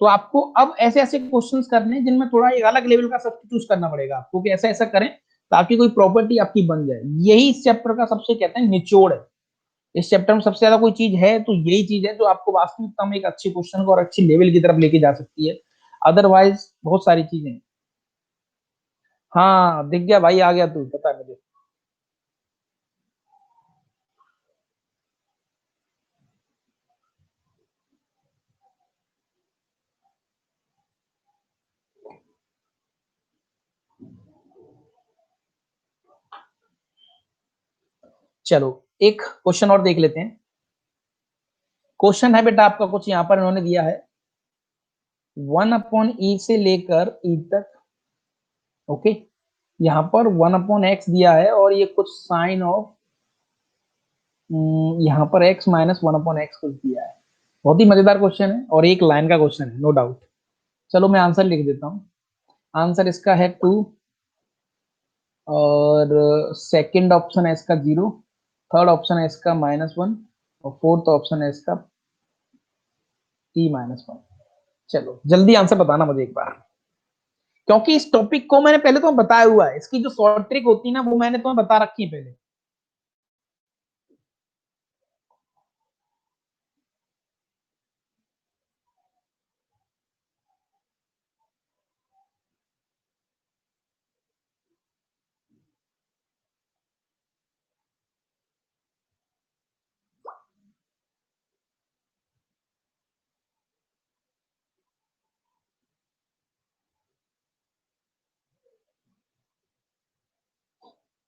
तो आपको अब ऐसे ऐसे क्वेश्चंस करने हैं जिनमें थोड़ा एक अलग लेवल का सब्स्टिट्यूट करना पड़ेगा आपको, कि ऐसा ऐसा करें ताकि कोई प्रॉपर्टी आपकी बन जाए। यही इस चैप्टर का सबसे कहते हैं निचोड़ है। इस चैप्टर में सबसे ज्यादा कोई चीज है तो यही चीज है जो आपको वास्तविकता में एक अच्छी क्वेश्चन को और अच्छी लेवल की तरफ लेके जा सकती है। अदरवाइज बहुत सारी चीजें। हाँ दिख गया भाई, आ गया तू, पता है मुझे। चलो एक क्वेश्चन और देख लेते हैं। क्वेश्चन है बेटा आपका कुछ यहाँ पर इन्होंने दिया है, 1/e से लेकर e तक। ओके, यहाँ पर 1/x दिया है और ये कुछ साइन ऑफ, यहाँ पर x माइनस 1/x कुछ दिया है। बहुत ही मजेदार क्वेश्चन है और एक लाइन का क्वेश्चन है नो डाउट। चलो मैं आंसर लिख देता हूँ। आंसर इसका है 2, और सेकंड ऑप्शन है इसका 0, थर्ड ऑप्शन है इसका -1, और फोर्थ ऑप्शन है इसका t-1। चलो जल्दी आंसर बताना मुझे एक बार, क्योंकि इस टॉपिक को मैंने पहले तुम्हें बताया हुआ है, इसकी जो शॉर्ट ट्रिक होती है ना वो मैंने तुम्हें बता रखी है पहले।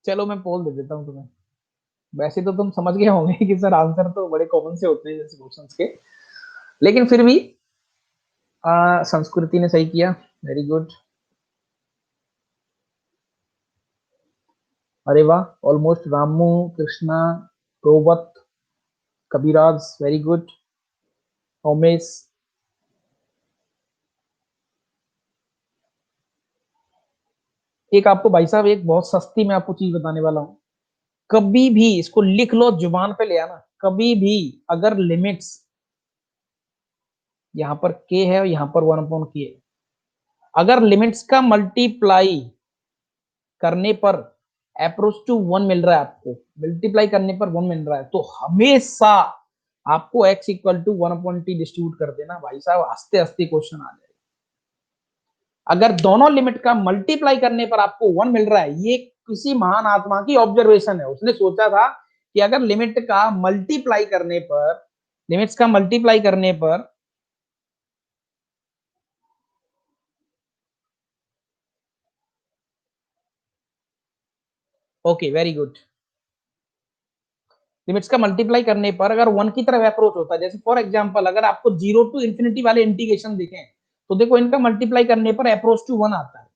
चलो मैं पोल दे देता हूँ तुम्हें। वैसे तो तुम समझ गए होंगे कि सर आंसर तो बड़े कॉमन से होते हैं जैसे क्वेश्चंस के, लेकिन फिर भी संस्कृति ने सही किया, वेरी गुड। अरे वाह, ऑलमोस्ट रामू, कृष्णा, रोबत, कबीराज, वेरी गुड। उमेश। एक आपको भाई साहब एक बहुत सस्ती मैं आपको चीज बताने वाला हूँ। कभी भी इसको लिख लो, जुबान पे ले आना, कभी भी अगर लिमिट्स, यहाँ पर के है और यहाँ पर 1/k है, अगर लिमिट्स का मल्टीप्लाई करने पर अप्रोच टू 1 मिल रहा है, आपको मल्टीप्लाई करने पर 1 मिल रहा है, तो हमेशा आपको x equal to 1/t distribute कर देना भाई साहब, हंसते हंसते क्वेश्चन आ जाएगा। अगर दोनों लिमिट का मल्टीप्लाई करने पर आपको 1 मिल रहा है, ये किसी महान आत्मा की ऑब्जर्वेशन है, उसने सोचा था कि अगर लिमिट का मल्टीप्लाई करने पर, लिमिट्स का मल्टीप्लाई करने पर, ओके वेरी गुड, लिमिट्स का मल्टीप्लाई करने पर अगर 1 की तरफ अप्रोच होता है, जैसे फॉर एग्जांपल अगर आपको 0 टू इंफिनिटी वाले इंटीग्रेशन देखें, तो देखो इनका मल्टीप्लाई करने पर अप्रोच टू 1 आता है।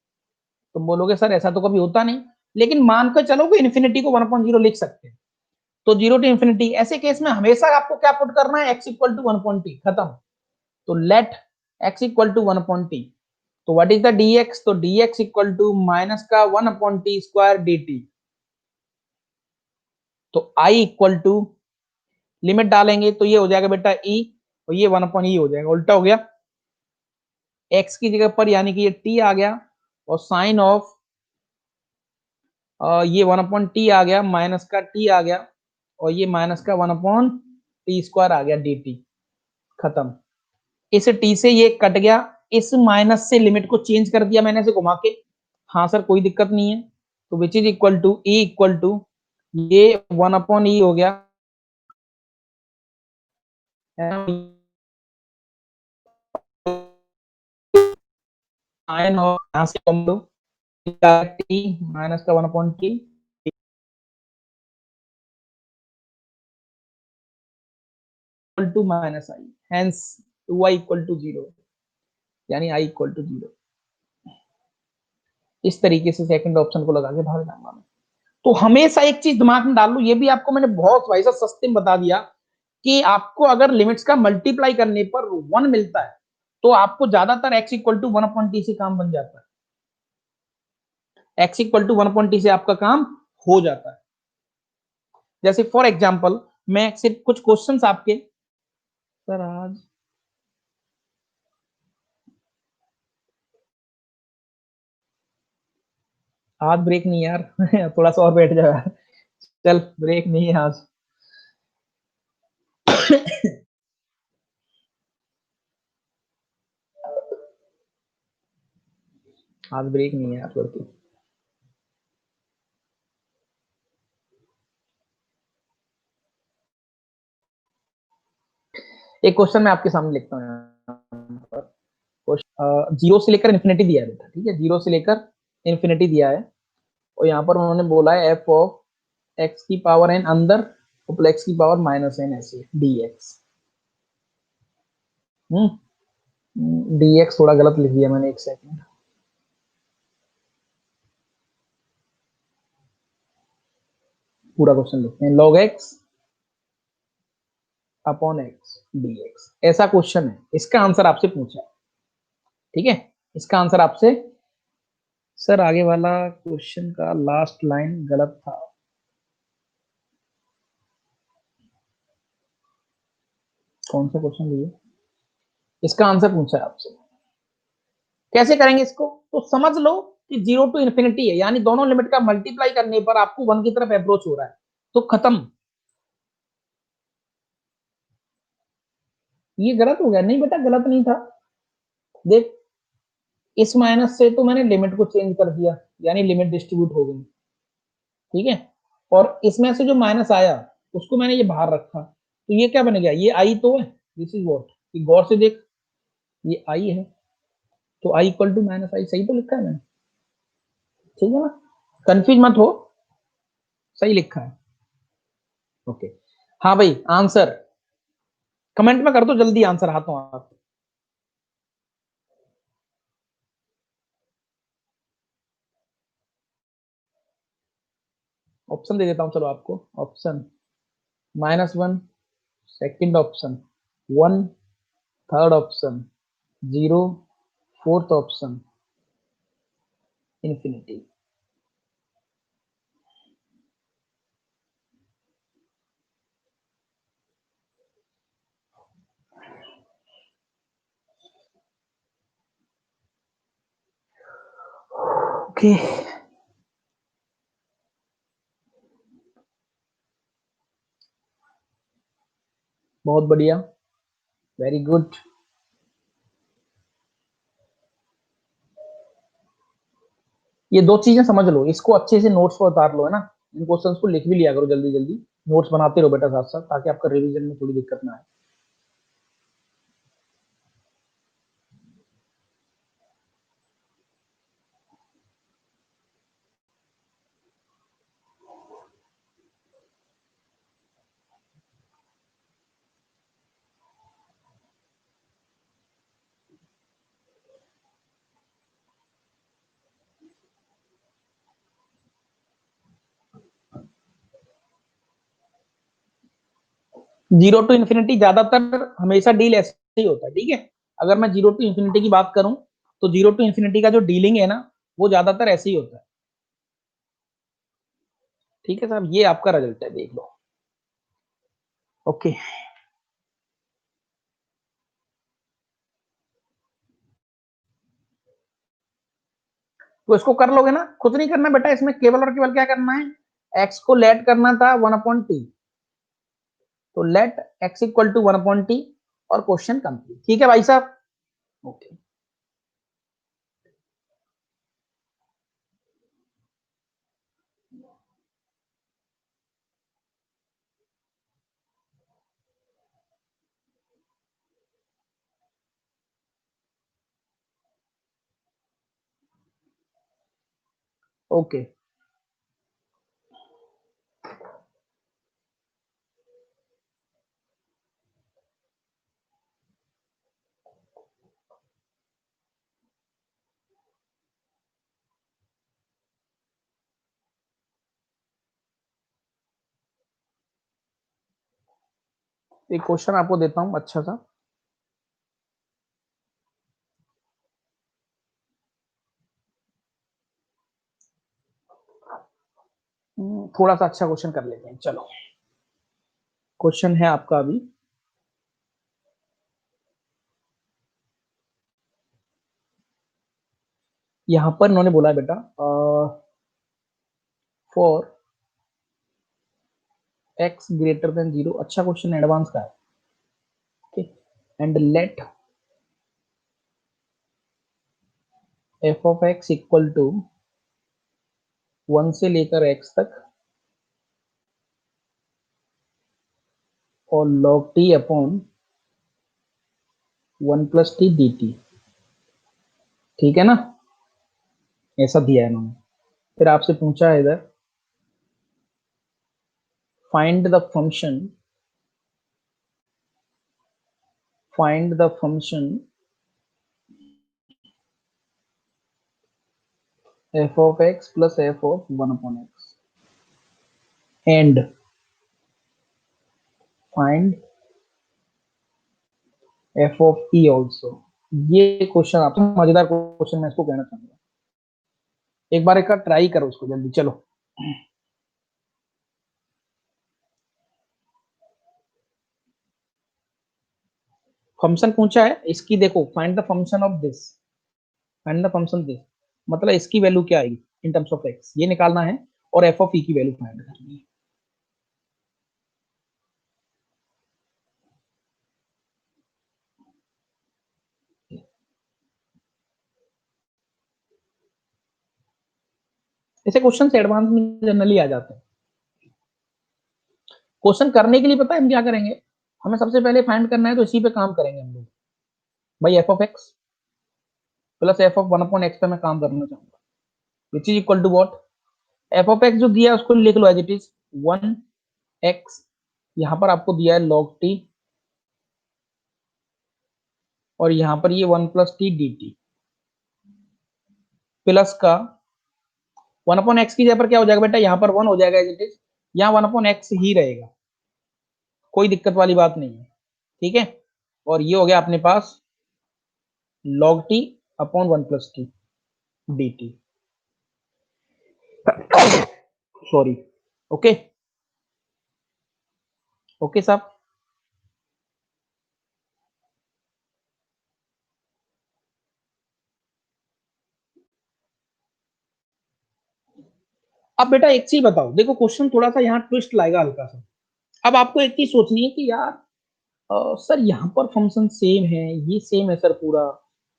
तुम बोलोगे सर ऐसा तो कभी होता नहीं, लेकिन मानकर चलो कि इन्फिनिटी को 1/0 लिख सकते हैं, तो 0 टू इंफिनिटी, ऐसे केस में हमेशा आपको क्या पुट करना है, x इक्वल टू 1/t, खत्म। तो late x equal to 1/t, तो व्हाट इज द dx, तो dx इक्वल टू माइनस का 1/t स्क्वायर dt। तो I इक्वल टू, लिमिट डालेंगे तो ये हो जाएगा बेटा e, और ये 1/e हो जाएगा, उल्टा हो गया, x की जगह पर यानी कि ये t आ गया, और साइन ऑफ ये 1/t आ गया, माइनस का t आ गया, और ये माइनस का 1/t स्क्वायर आ गया dt, खत्म। इस t से ये कट गया, इस माइनस से लिमिट को चेंज कर दिया मैंने इसे घुमा के। हाँ सर कोई दिक्कत नहीं है, तो which is equal to e equal to, ये 1/e हो गया, साइन और यहाँ से कम लो, टी माइनस का 1/t equal to minus I, hence 2i equal to 0, यानी i इक्वल टू 0। इस तरीके से सेकंड ऑप्शन को लगा के भाग जाऊंगा मैं। तो हमेशा एक चीज दिमाग में डाल लो, ये भी आपको मैंने बहुत भाई साहब सस्ते में बता दिया, कि आपको अगर लिमिट्स का मल्टीप्लाई करने पर 1 मिलता है, तो आपको ज्यादातर x इक्वल टू 1/t से काम बन जाता है, x इक्वल टू 1/t से आपका काम हो जाता है। जैसे फॉर एग्जाम्पल मैं सिर्फ कुछ क्वेश्चंस आपके, सर आज हाथ ब्रेक नहीं यार थोड़ा सा और बैठ जा यार। चल ब्रेक नहीं है आज। आज ब्रेक नहीं है यार लड़की। एक क्वेश्चन मैं आपके सामने लिखता हूँ यहाँ पर। जीरो से लेकर इन्फिनिटी दिया है बेटा, ठीक है, जीरो से लेकर इन्फिनिटी दिया है। और यहाँ पर उन्होंने बोला है एफ ऑफ एक्स की पावर एन अंदर एक्स की पावर माइनस एन ऐसे डी एक्स। डी एक्स थोड़ा गलत लिख दिया मैंने, एक सेकंड। पूरा क्वेश्चन लिखते हैं, log x upon x D x, ऐसा क्वेश्चन है, इसका आंसर आपसे पूछा है, ठीक है। इसका आंसर आपसे, सर आगे वाला क्वेश्चन का लास्ट लाइन गलत था। कौन सा क्वेश्चन लिए, इसका आंसर पूछा है आपसे। कैसे करेंगे इसको, तो समझ लो कि जीरो टू इन्फिनिटी है, यानी दोनों लिमिट का मल्टीप्लाई करने पर आपको वन की तरफ अप्रोच हो रहा है, तो खत्म। ये गलत हो गया, नहीं बेटा गलत नहीं था। देख, इस माइनस से तो मैंने लिमिट को चेंज कर दिया, यानी लिमिट डिस्ट्रीब्यूट हो गई, ठीक है। और इसमें से जो माइनस आया उसको मैंने ये बाहर रखा, तो ये क्या बन गया, ये आई तो है, दिस इज वॉट, गौर से देख, ये आई है, तो आई इक्वल टू माइनस आई, सही तो लिखा है मैंने, ठीक है ना, कंफ्यूज मत हो, सही लिखा है। ओके, हाँ भाई आंसर कमेंट में कर दो जल्दी, आंसर हाथों हाथ। ऑप्शन दे देता हूं चलो आपको, option minus one, second option one, third option zero, fourth option infinity. Okay, बहुत बढ़िया, वेरी गुड। ये दो चीजें समझ लो, इसको अच्छे से नोट्स पर उतार लो, है ना, इन क्वेश्चंस को लिख भी लिया करो जल्दी जल्दी, नोट्स बनाते रहो बेटा साथ साथ, ताकि आपका रिवीजन में थोड़ी दिक्कत ना आए। जीरो टू इन्फिनिटी ज्यादातर हमेशा डील ऐसे ही होता है, ठीक है। अगर मैं जीरो टू इन्फिनिटी की बात करूं, तो जीरो टू इन्फिनिटी का जो डीलिंग है ना, वो ज्यादातर ऐसे ही होता है, ठीक है साहब, ये आपका रिजल्ट है, देख लो। ओके, तो इसको कर लोगे ना, कुछ नहीं करना बेटा, इसमें केवल और केवल क्या करना है, एक्स को लेट करना था वन अपॉन टी, तो let X equal to one upon T, और क्वेश्चन कंप्लीट, ठीक है भाई साहब। ओके, ओके, एक क्वेश्चन आपको देता हूं अच्छा सा। थोड़ा सा अच्छा क्वेश्चन कर लेते हैं, चलो। क्वेश्चन है आपका अभी, यहां पर उन्होंने बोला है बेटा, फॉर x ग्रेटर देन 0, अच्छा क्वेश्चन एडवांस का है। Okay, and let f of x equal to 1 से लेकर x तक और log t upon 1 plus T D T. ठीक है ना, ऐसा दिया है इन्होंने। फिर आपसे पूछा है इधर find the function f of x plus f of 1 upon x and find f of e also। ये क्वेश्चन आपसे मजेदार क्वेश्चन, मैं इसको कहना चाहूंगा, एक बार एक ट्राई करो उसको जल्दी। चलो, फंक्शन पूछा है इसकी, देखो find the function of this, find the function this मतलब इसकी वैल्यू क्या आएगी इन टर्म्स ऑफ एक्स, ये निकालना है और एफ ऑफ ई की वैल्यू फाइंड करनी है। ऐसे क्वेश्चन एडवांस में जनरली आ जाते हैं। क्वेश्चन करने के लिए पता है हम क्या करेंगे, हमें सबसे पहले फाइंड करना है तो इसी पे काम करेंगे हम लोग। भाई F of X plus F of 1 upon X पे मैं काम करना चाहूंगा, which is equal to what, F of X जो दिया है उसको लिख लो एज इट इज 1 एक्स, यहां पर आपको दिया है लॉग टी और यहां पर ये 1 plus T D T plus का 1 अपॉन एक्स की जगह पर क्या हो जाएगा बेटा, यहाँ पर 1 हो जाएगा एज इट इज, यहाँ 1 अपॉन एक्स ही रहेगा, कोई दिक्कत वाली बात नहीं है। ठीक है, और ये हो गया अपने पास log t upon 1 plus T D T, sorry. Okay okay साहब, अब बेटा एक चीज बताओ, देखो क्वेश्चन थोड़ा सा यहाँ ट्विस्ट लाएगा हल्का सा। अब आपको एक चीज सोचनी है कि यार सर यहाँ पर फंक्शन सेम है, ये सेम है सर पूरा,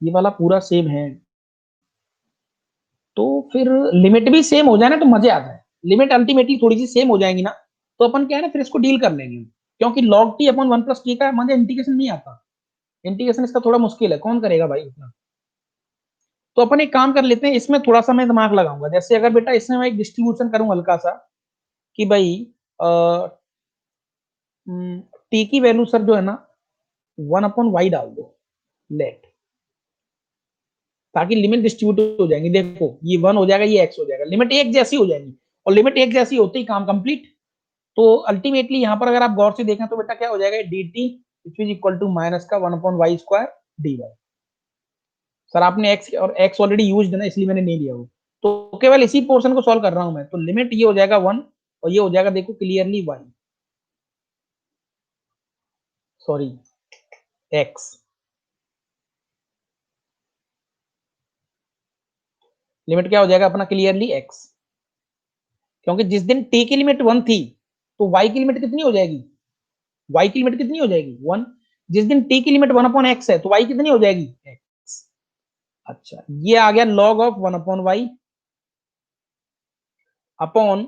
ये वाला पूरा सेम है, तो फिर लिमिट भी सेम हो जाए ना तो मजे आ जाए। लिमिट अल्टीमेटली थोड़ी सी सेम हो जाएंगी ना, तो अपन क्या है ना फिर इसको डील कर लेंगे, क्योंकि log T upon 1 plus T का मुझे इंटीग्रेशन नहीं आता, इंटीग्रेशन इसका थोड़ा मुश्किल है, कौन करेगा भाई इतना। तो अपन एक काम कर लेते हैं, इसमें थोड़ा सा मैं दिमाग लगाऊंगा। जैसे अगर बेटा इसमें मैं एक डिस्ट्रीब्यूशन करूं हल्का सा कि भाई टी की वैल्यू सर जो है ना 1 अपॉन वाई डाल दो, लेट, ताकि लिमिट डिस्ट्रीब्यूट हो जाएंगी। देखो ये 1 हो जाएगा, ये एक्स हो जाएगा, लिमिट एक जैसी हो जाएंगी, और लिमिट एक जैसी होते ही काम कंप्लीट। तो अल्टीमेटली यहाँ पर अगर आप गौर से देखें तो बेटा क्या हो जाएगा, D T which is equal to minus का 1 upon Y square D Y. Sir आपने एक्स और एक्स ऑलरेडी यूज है ना, इसलिए मैंने नहीं लिया वो, तो केवल इसी पोर्शन को सॉल्व कर रहा हूं मैं। तो लिमिट ये हो जाएगा 1 और ये हो जाएगा देखो clearly Y, sorry X, limit क्या हो जाएगा अपना क्लियरली एक्स, क्योंकि जिस दिन टी की लिमिट 1 थी तो वाई की लिमिट कितनी हो जाएगी, वाई की लिमिट कितनी हो जाएगी 1, जिस दिन टी की लिमिट 1 अपॉन एक्स है तो वाई कितनी हो जाएगी एक्स। अच्छा ये आ गया log of 1 upon Y upon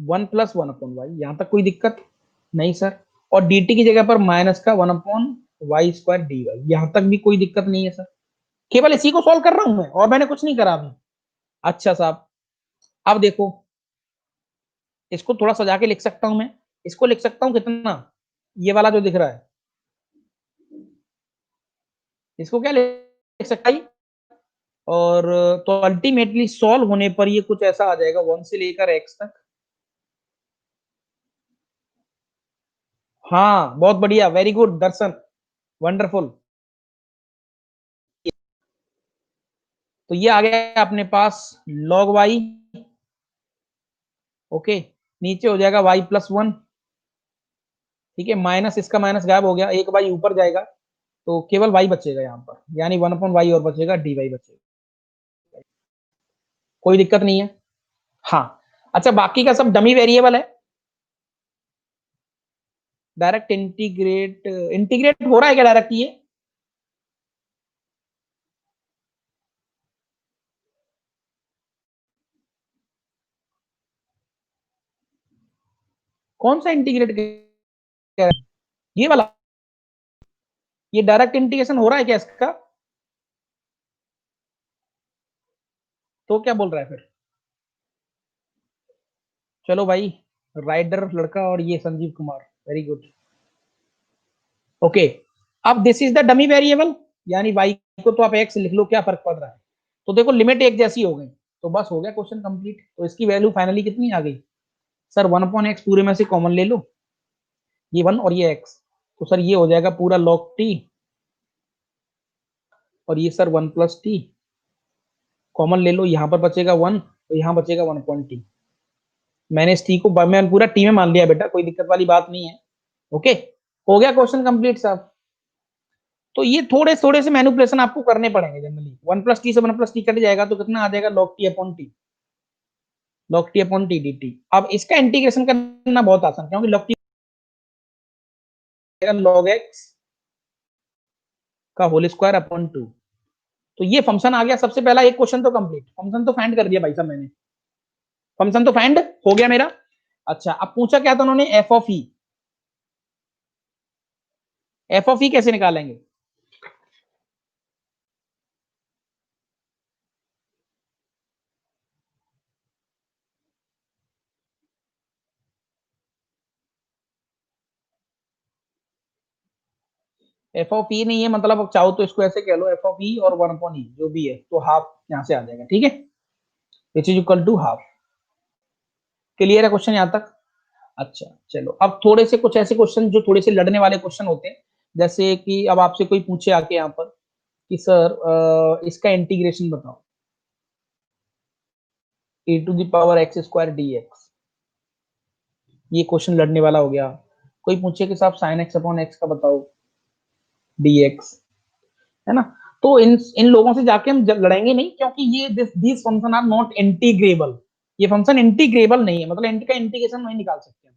1 plus 1 upon Y, यहां तक कोई दिक्कत नहीं सर, और dt की जगह पर माइनस का 1 upon Y square D Y, यहां तक भी कोई दिक्कत नहीं है सर, केवल इसी को सॉल्व कर रहा हूं मैं और मैंने कुछ नहीं करा अभी। अच्छा साहब, अब देखो इसको थोड़ा सजा के लिख सकता हूं मैं, इसको लिख सकता हूं कितना, ये वाला जो दिख रहा है, इसको क्या लिख सकता है, और तो अल्टीमेटली सॉल्व होने पर ये कुछ ऐसा आ जाएगा 1 से लेकर x तक। हाँ बहुत बढ़िया, वेरी गुड दर्शन, वंडरफुल। तो ये आ गया अपने पास log y, ओके, नीचे हो जाएगा y प्लस 1, ठीक है, माइनस इसका माइनस गायब हो गया, एक y ऊपर जाएगा तो केवल y बचेगा यहाँ पर, यानी 1 अपॉन वाई और बचेगा dy बचेगा, कोई दिक्कत नहीं है। हाँ अच्छा बाकी का सब डमी वेरिएबल है। डायरेक्ट इंटीग्रेट, इंटीग्रेट हो रहा है क्या डायरेक्ट ये? कौन सा इंटीग्रेट कर, ये वाला? ये डायरेक्ट इंटीग्रेशन हो रहा है क्या इसका? तो क्या बोल रहा है फिर? चलो भाई, राइडर लड़का और ये Sanjeev Kumar, very good. Okay, अब this is the dummy variable, यानी y को तो आप x लिख लो, क्या फर्क पड़ रहा है। तो देखो लिमिट एक जैसी हो गई, तो बस हो गया क्वेश्चन कंप्लीट। तो इसकी वैल्यू फाइनली कितनी आ गई? सर 1/x पूरे में से कॉमन ले लो, ये 1 और ये x, तो सर ये हो जाएगा पूरा log t, और ये सर 1 + t, कॉमन ले लो, यहाँ पर बचेगा 1, तो यहाँ बचेगा 1/t। मैंने इस t को मैं पूरा t में मान लिया बेटा, कोई दिक्कत वाली बात नहीं है। ओके, हो गया क्वेश्चन कंप्लीट साहब। तो ये थोड़े थोड़े से मैनिपुलेशन आपको करने पड़ेंगे जनरली। 1 + t से 1 + t कट जाएगा तो कितना आ जाएगा? log t/t, log t/t dt। अब इसका इंटीग्रेशन करना बहुत आसान, क्योंकि log t log x का होल स्क्वायर अपॉन 2। तो ये फंक्शन आ गया सबसे पहला, एक क्वेश्चन तो कंप्लीट, फंक्शन तो फाइंड कर दिया भाई साहब मैंने, फंक्शन तो फाइंड हो गया मेरा। अच्छा अब पूछा क्या था उन्होंने? F of E. F of E कैसे निकालेंगे? एफ ऑफ ई नहीं है मतलब, चाहो तो इसको ऐसे कह लो, एफ ऑफ ई और 1/e जो भी है, तो हाफ यहां से आ जाएगा, ठीक है, which is equal to half. Clear है क्वेश्चन यहाँ तक? अच्छा चलो, अब थोड़े से कुछ ऐसे क्वेश्चन जो थोड़े से लड़ने वाले क्वेश्चन होते हैं, जैसे कि अब आपसे कोई पूछे आके यहाँ पर कि सर इसका इंटीग्रेशन बताओ, e⁻x² dx, ये क्वेश्चन लड़ने वाला हो गया। कोई पूछे कि साहब sin x/x का बताओ dx, है ना? तो इन लोगों से जाके हम लड़ेंगे नहीं, क्योंकि ये this function are not integrable. ये फंक्शन इंटीग्रेबल नहीं है, मतलब का इंटीग्रेशन नहीं निकाल सकते,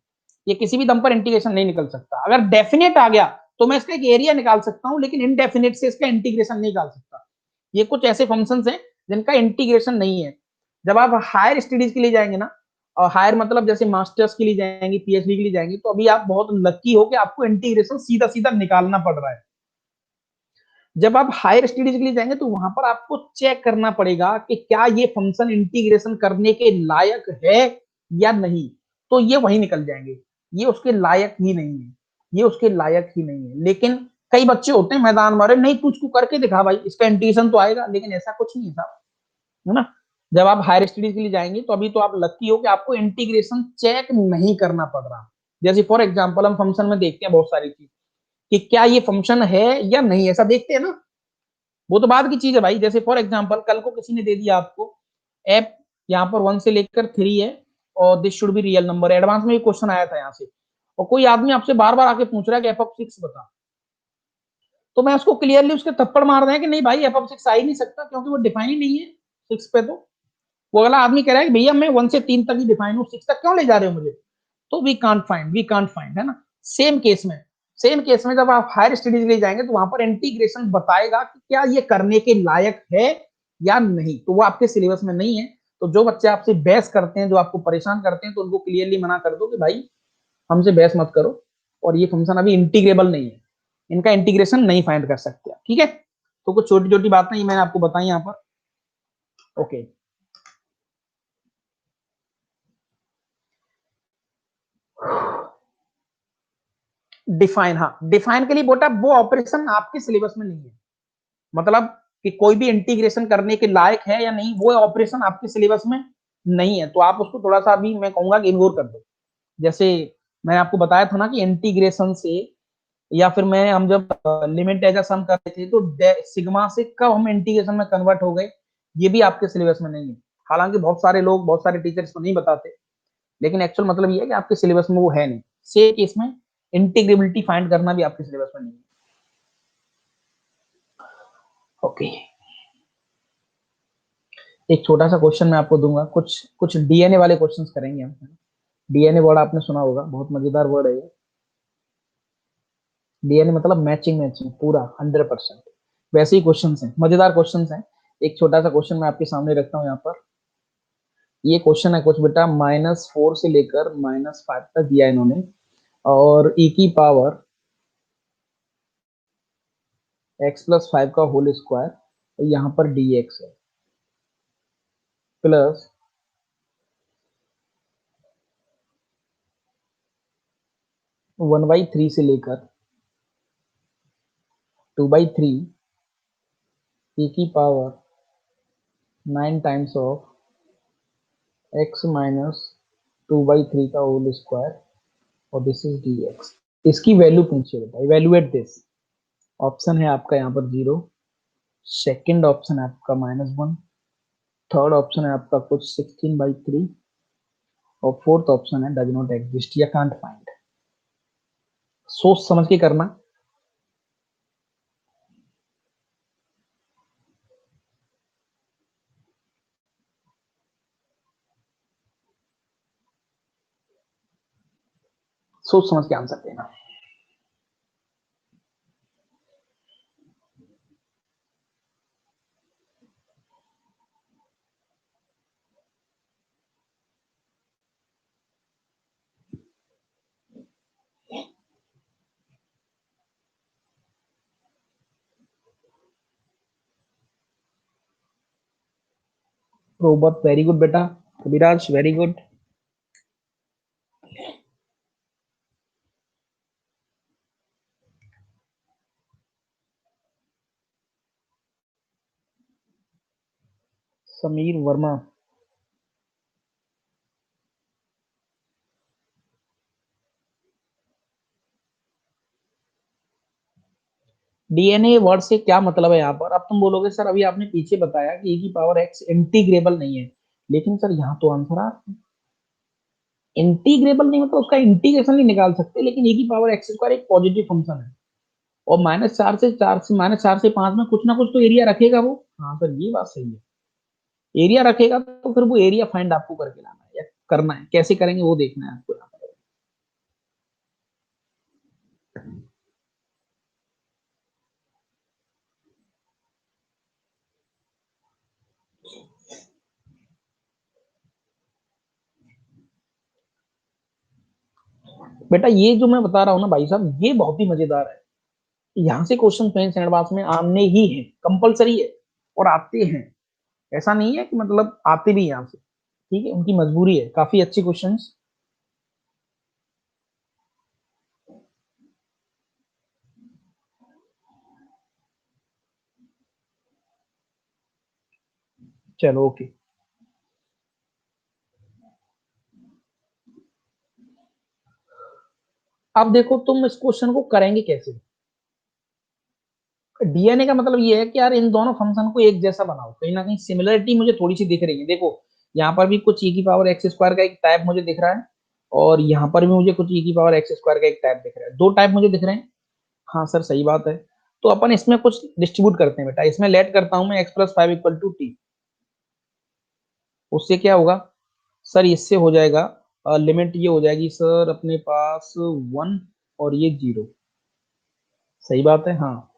ये किसी भी दम पर इंटीग्रेशन नहीं निकल सकता। अगर डेफिनेट आ गया तो मैं इसका एक एरिया निकाल सकता हूं, लेकिन इनडेफिनेट से इसका इंटीग्रेशन नहीं निकाल सकता। ये कुछ ऐसे फंक्शंस हैं जिनका इंटीग्रेशन नहीं है। जब आप हायर स्टडीज के लिए जाएंगे ना, और हायर मतलब जैसे मास्टर्स के लिए जाएंगे, पीएचडी के लिए जाएंगे, तो अभी आप बहुत लकी हो कि आपको इंटीग्रेशन सीधा सीधा निकालना पड़ रहा है। जब आप हायर स्टडीज के लिए जाएंगे तो वहां पर आपको चेक करना पड़ेगा कि क्या ये फंक्शन इंटीग्रेशन करने के लायक है या नहीं, तो ये वही निकल जाएंगे, ये उसके लायक ही नहीं है, ये उसके लायक ही नहीं है। लेकिन कई बच्चे होते हैं मैदान मारे, नहीं तुझको करके दिखा भाई, इसका इंटीग्रेशन तो आएगा, लेकिन ऐसा कुछ नहीं है साहब, है ना? जब आप हायर स्टडीज के लिए जाएंगे तो अभी तो आप लकी हो कि आपको इंटीग्रेशन चेक नहीं करना पड़ रहा। जैसे फॉर एग्जाम्पल हम फंक्शन में देखते हैं बहुत सारी चीज, कि क्या ये फंक्शन है या नहीं, ऐसा देखते हैं ना, वो तो बाद की चीज है भाई। जैसे फॉर एग्जाम्पल कल को किसी ने दे दिया आपको एप, यहाँ पर 1 से लेकर 3 है, और this should be real number, advance में क्वेश्चन आया था यहाँ से, और कोई आदमी आपसे बार बार आके पूछ रहा है कि f(6) बता, तो मैं उसको क्लियरली उसके थप्पड़ मार रहे हैं कि नहीं भाई f(6) आ ही नहीं सकता, क्योंकि वो डिफाइन ही नहीं है 6 पे। तो वो अगला आदमी कह रहा है कि भैया मैं 1 से 3 तक ही डिफाइन हूँ, 6 तक क्यों ले जा रहे हो मुझे? तो वी कांट फाइंड, है ना? सेम केस में, सेम केस में जब आप हायर स्टडीज के लिए जाएंगे तो वहां पर इंटीग्रेशन बताएगा कि क्या ये करने के लायक है या नहीं, तो वो आपके सिलेबस में नहीं है। तो जो बच्चे आपसे बहस करते हैं, जो आपको परेशान करते हैं, तो उनको क्लियरली मना कर दो कि भाई हमसे बहस मत करो, और ये फंक्शन अभी इंटीग्रेबल नहीं है, इनका इंटीग्रेशन नहीं फाइंड कर सकते, ठीक है? तो कुछ छोटी छोटी बातें मैंने आपको बताई यहाँ पर। ओके, डिफाइन, हाँ डिफाइन के लिए बेटा वो ऑपरेशन आपके सिलेबस में नहीं है, मतलब कि कोई भी इंटीग्रेशन करने के लायक है या नहीं, वो ऑपरेशन आपके सिलेबस में नहीं है, तो आप उसको थोड़ा सा अभी मैं कहूंगा कि इग्नोर कर दो। जैसे मैंने आपको बताया था ना कि इंटीग्रेशन से, या फिर मैं हम जब लिमिट एज अ सम कर रहे थे, तो सिग्मा से कब हम इंटीग्रेशन में कन्वर्ट हो गए, ये भी आपके सिलेबस में नहीं है। हालांकि बहुत सारे लोग, बहुत सारे टीचर्स को नहीं बताते, लेकिन एक्चुअल मतलब ये है कि आपके सिलेबस में वो है नहीं। सेम केस में इंटीग्रेबिलिटी फाइंड करना भी आपके सिलेबस में नहीं है। ओके, एक छोटा सा क्वेश्चन मैं आपको दूंगा, कुछ कुछ डीएनए वाले क्वेश्चंस करेंगे हम। डीएनए वर्ड आपने सुना होगा, बहुत मजेदार वर्ड है ये। डीएनए मतलब मैचिंग, मैचिंग पूरा 100%। वैसे ही क्वेश्चंस हैं, मजेदार क्वेश्चंस हैं। एक छोटा सा क्वेश्चन मैं आपके सामने रखता हूँ यहाँ पर। ये क्वेश्चन है कुछ बेटा, -4 से लेकर -5 तक दिया इन्होंने, और e की पावर x+5 का होल स्क्वायर, तो यहाँ पर dx है, प्लस 1/3 से लेकर 2/3 e की पावर 9 टाइम्स ऑफ x-2/3 का होल स्क्वायर, और दिस इज dx। इसकी वैल्यू पूछिए बेटा, इवेल्युएट दिस। ऑप्शन है आपका यहाँ पर 0, सेकंड ऑप्शन है आपका -1, थर्ड ऑप्शन है आपका कुछ 16/3, और फोर्थ ऑप्शन है डज नॉट एग्जिस्ट या कांट फाइंड। सोच समझ के करना। सोच समझ के आंसर देना। रोबोट वेरी गुड बेटा, Kaviraj very good. Sameer Verma. DNA word से क्या मतलब है यहाँ पर? अब तुम बोलोगे सर अभी आपने पीछे बताया कि e की पावर x इंटीग्रेबल नहीं है, लेकिन सर यहाँ तो आंसर आ, इंटीग्रेबल नहीं मतलब उसका इंटीग्रेशन नहीं निकाल सकते, लेकिन e की पावर x² एक पॉजिटिव फंक्शन है, और -4 से 5 में कुछ ना कुछ तो एरिया रखेगा वो। हाँ सर ये बात सही है, एरिया रखेगा तो फिर वो एरिया फाइंड आपको करके लाना है या करना है, कैसे करेंगे वो देखना है आपको यहाँ पर। बेटा ये जो मैं बता रहा हूँ ना भाई साहब, ये बहुत ही मजेदार है। यहाँ से क्वेश्चन मेंस एडवांस में आने ही है, कंपलसरी है, और आते हैं। ऐसा नहीं है कि मतलब आते भी यहाँ से, ठीक है, उनकी मजबूरी है। काफी अच्छे क्वेश्चंस। चलो ओके। अब देखो तुम इस क्वेश्चन को करेंगे कैसे। डीएनए का मतलब ये है कि यार इन दोनों फंक्शन को एक जैसा बनाओ, कहीं ना कहीं सिमिलरिटी मुझे थोड़ी सी दिख रही है। देखो यहाँ पर भी कुछ e की पावर x² का एक टाइप मुझे दिख रहा है, और यहाँ पर भी मुझे कुछ e की पावर x² का एक टाइप दिख रहा है, दो टाइप मुझे दिख रहे हैं। हाँ सर सही बात है। तो अपन इसमें कुछ डिस्ट्रीब्यूट करते हैं बेटा, इसमें लेट करता हूं मैं x+5 = t। उससे क्या होगा सर, इससे हो जाएगा लिमिट ये हो जाएगी सर अपने पास 1, और ये 0। सही बात है हाँ।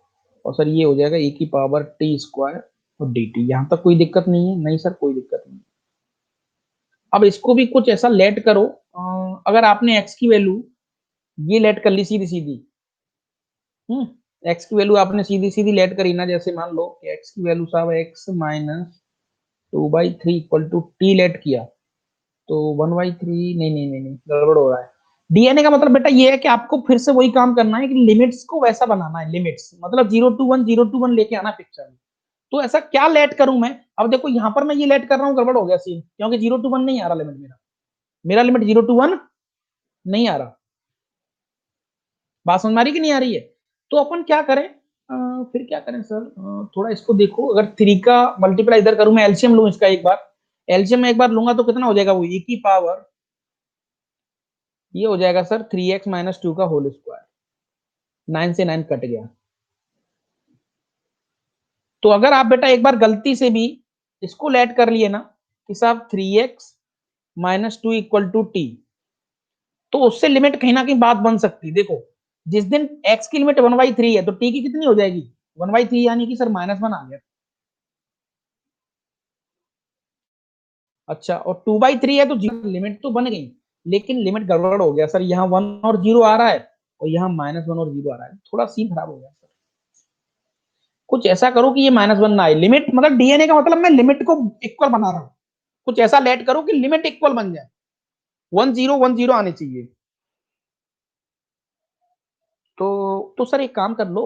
और सर ये हो जाएगा e की पावर t² और dt। यहाँ तक कोई दिक्कत नहीं है? नहीं सर कोई दिक्कत नहीं। अब इसको भी कुछ ऐसा लेट करो, अगर आपने x की वैल्यू ये लेट कर ली सीधी सीधी, x की वैल्यू आपने सीधी सीधी लेट करी ना, जैसे मान लो कि x की वैल्यू साहब x-2/3 टी लेट किया, तो 1/3, नहीं नहीं नहीं नहीं, गड़बड़ हो रहा है। डीएनए का मतलब बेटा ये है कि आपको फिर से वही काम करना है कि लिमिट्स को वैसा बनाना है, लिमिट्स मतलब 0 to 1 लेके आना पिक्चर में। तो ऐसा क्या लेट करूं मैं? अब देखो यहाँ पर मैं ये लेट कर रहा हूँ, गड़बड़ हो गया सीन, क्योंकि 0 to 1 नहीं आ रहा लिमिट मेरा, मेरा लिमिट 0 to 1 नहीं आ रहा। बात समझ में आ रही कि नहीं आ रही है? तो अपन क्या करें, फिर क्या करें सर, थोड़ा इसको देखो। अगर 3 का मल्टीप्लाई इधर करूं, मैं एलसीएम लूं इसका एक बार, एलसीएम में एक बार लूंगा तो कितना हो जाएगा, वो e की पावर ये हो जाएगा सर 3x-2 का होल स्क्वायर। 9 से 9 कट गया। तो अगर आप बेटा एक बार गलती से भी इसको लेट कर लिए ना कि साहब 3x minus 2 equal to T, तो उससे लिमिट कहीं ना कहीं बात बन सकती है। देखो जिस दिन x की लिमिट 1/3 है तो t की कितनी हो जाएगी 1/3, यानी कि सर -1 आ गया। अच्छा, और 2/3 है तो लिमिट तो बन गई, लेकिन लिमिट गड़बड़ हो गया सर, यहाँ 1 और 0 आ रहा है और यहाँ -1 और 0 आ रहा है, थोड़ा सीन खराब हो गया सर। कुछ ऐसा करो कि ये -1 ना आए, लिमिट मतलब डीएनए का मतलब मैं लिमिट को इक्वल बना रहा हूँ, कुछ ऐसा लेट करो कि लिमिट इक्वल बन जाए, 1 0 1 0 आने चाहिए। तो सर एक काम कर लो,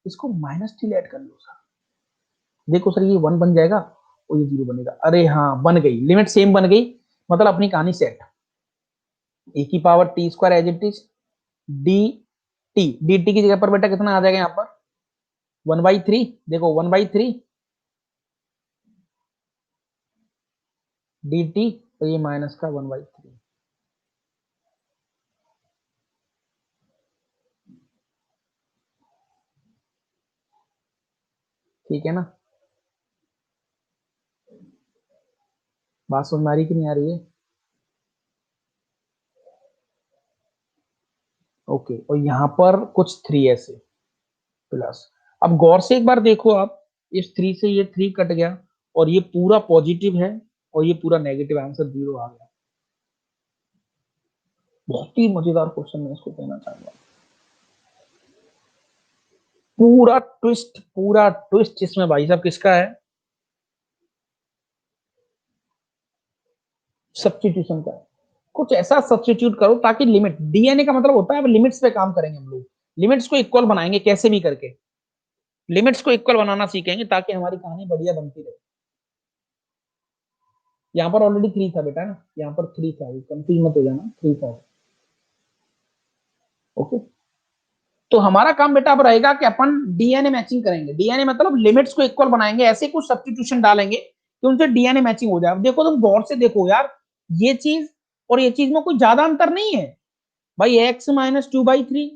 इसको -t लेट कर लो सर। देखो सर ये 1 बन जाएगा और ये 0 बनेगा, अरे हाँ बन गई, लिमिट सेम बन गई, मतलब अपनी कहानी सेट। e की power T square as it is, D D T की जगह पर बेटा कितना आ जाएगा यहाँ पर 1/3, देखो 1/3 डी टी, तो ये माइनस का 1/3। ठीक है ना, बात समझ में आ रही कि नहीं आ रही है? ओके, और यहाँ पर कुछ 3 ऐसे प्लस, अब गौर से एक बार देखो आप, इस 3 से ये 3 कट गया और ये पूरा पॉजिटिव है और ये पूरा नेगेटिव, आंसर 0 आ गया। बहुत ही मजेदार क्वेश्चन मैं इसको कहना चाहूंगा, पूरा ट्विस्ट इसमें भाई साहब किसका है, सब्स्टिट्यूशन का है। कुछ ऐसा सब्स्टिट्यूट करो ताकि लिमिट, डीएनए का मतलब होता है अब लिमिट्स पे काम करेंगे हम लोग, लिमिट्स को इक्वल बनाएंगे कैसे भी करके, लिमिट्स को इक्वल बनाना सीखेंगे ताकि हमारी कहानी बढ़िया बनती रहे। यहाँ पर ऑलरेडी 3 था बेटा ना, यहाँ पर 3 था, कंफ्यूज मत हो जाना, 3 था। ओके, तो हमारा काम बेटा अब रहेगा कि अपन डीएनए मैचिंग करेंगे, डीएनए मतलब लिमिट्स को इक्वल बनाएंगे, ऐसे कुछ सब्स्टिट्यूशन डालेंगे कि उनसे डीएनए मैचिंग हो जाए। अब देखो तुम गौर से देखो यार, ये चीज और ये चीज में कोई ज्यादा अंतर नहीं है भाई, x-2/3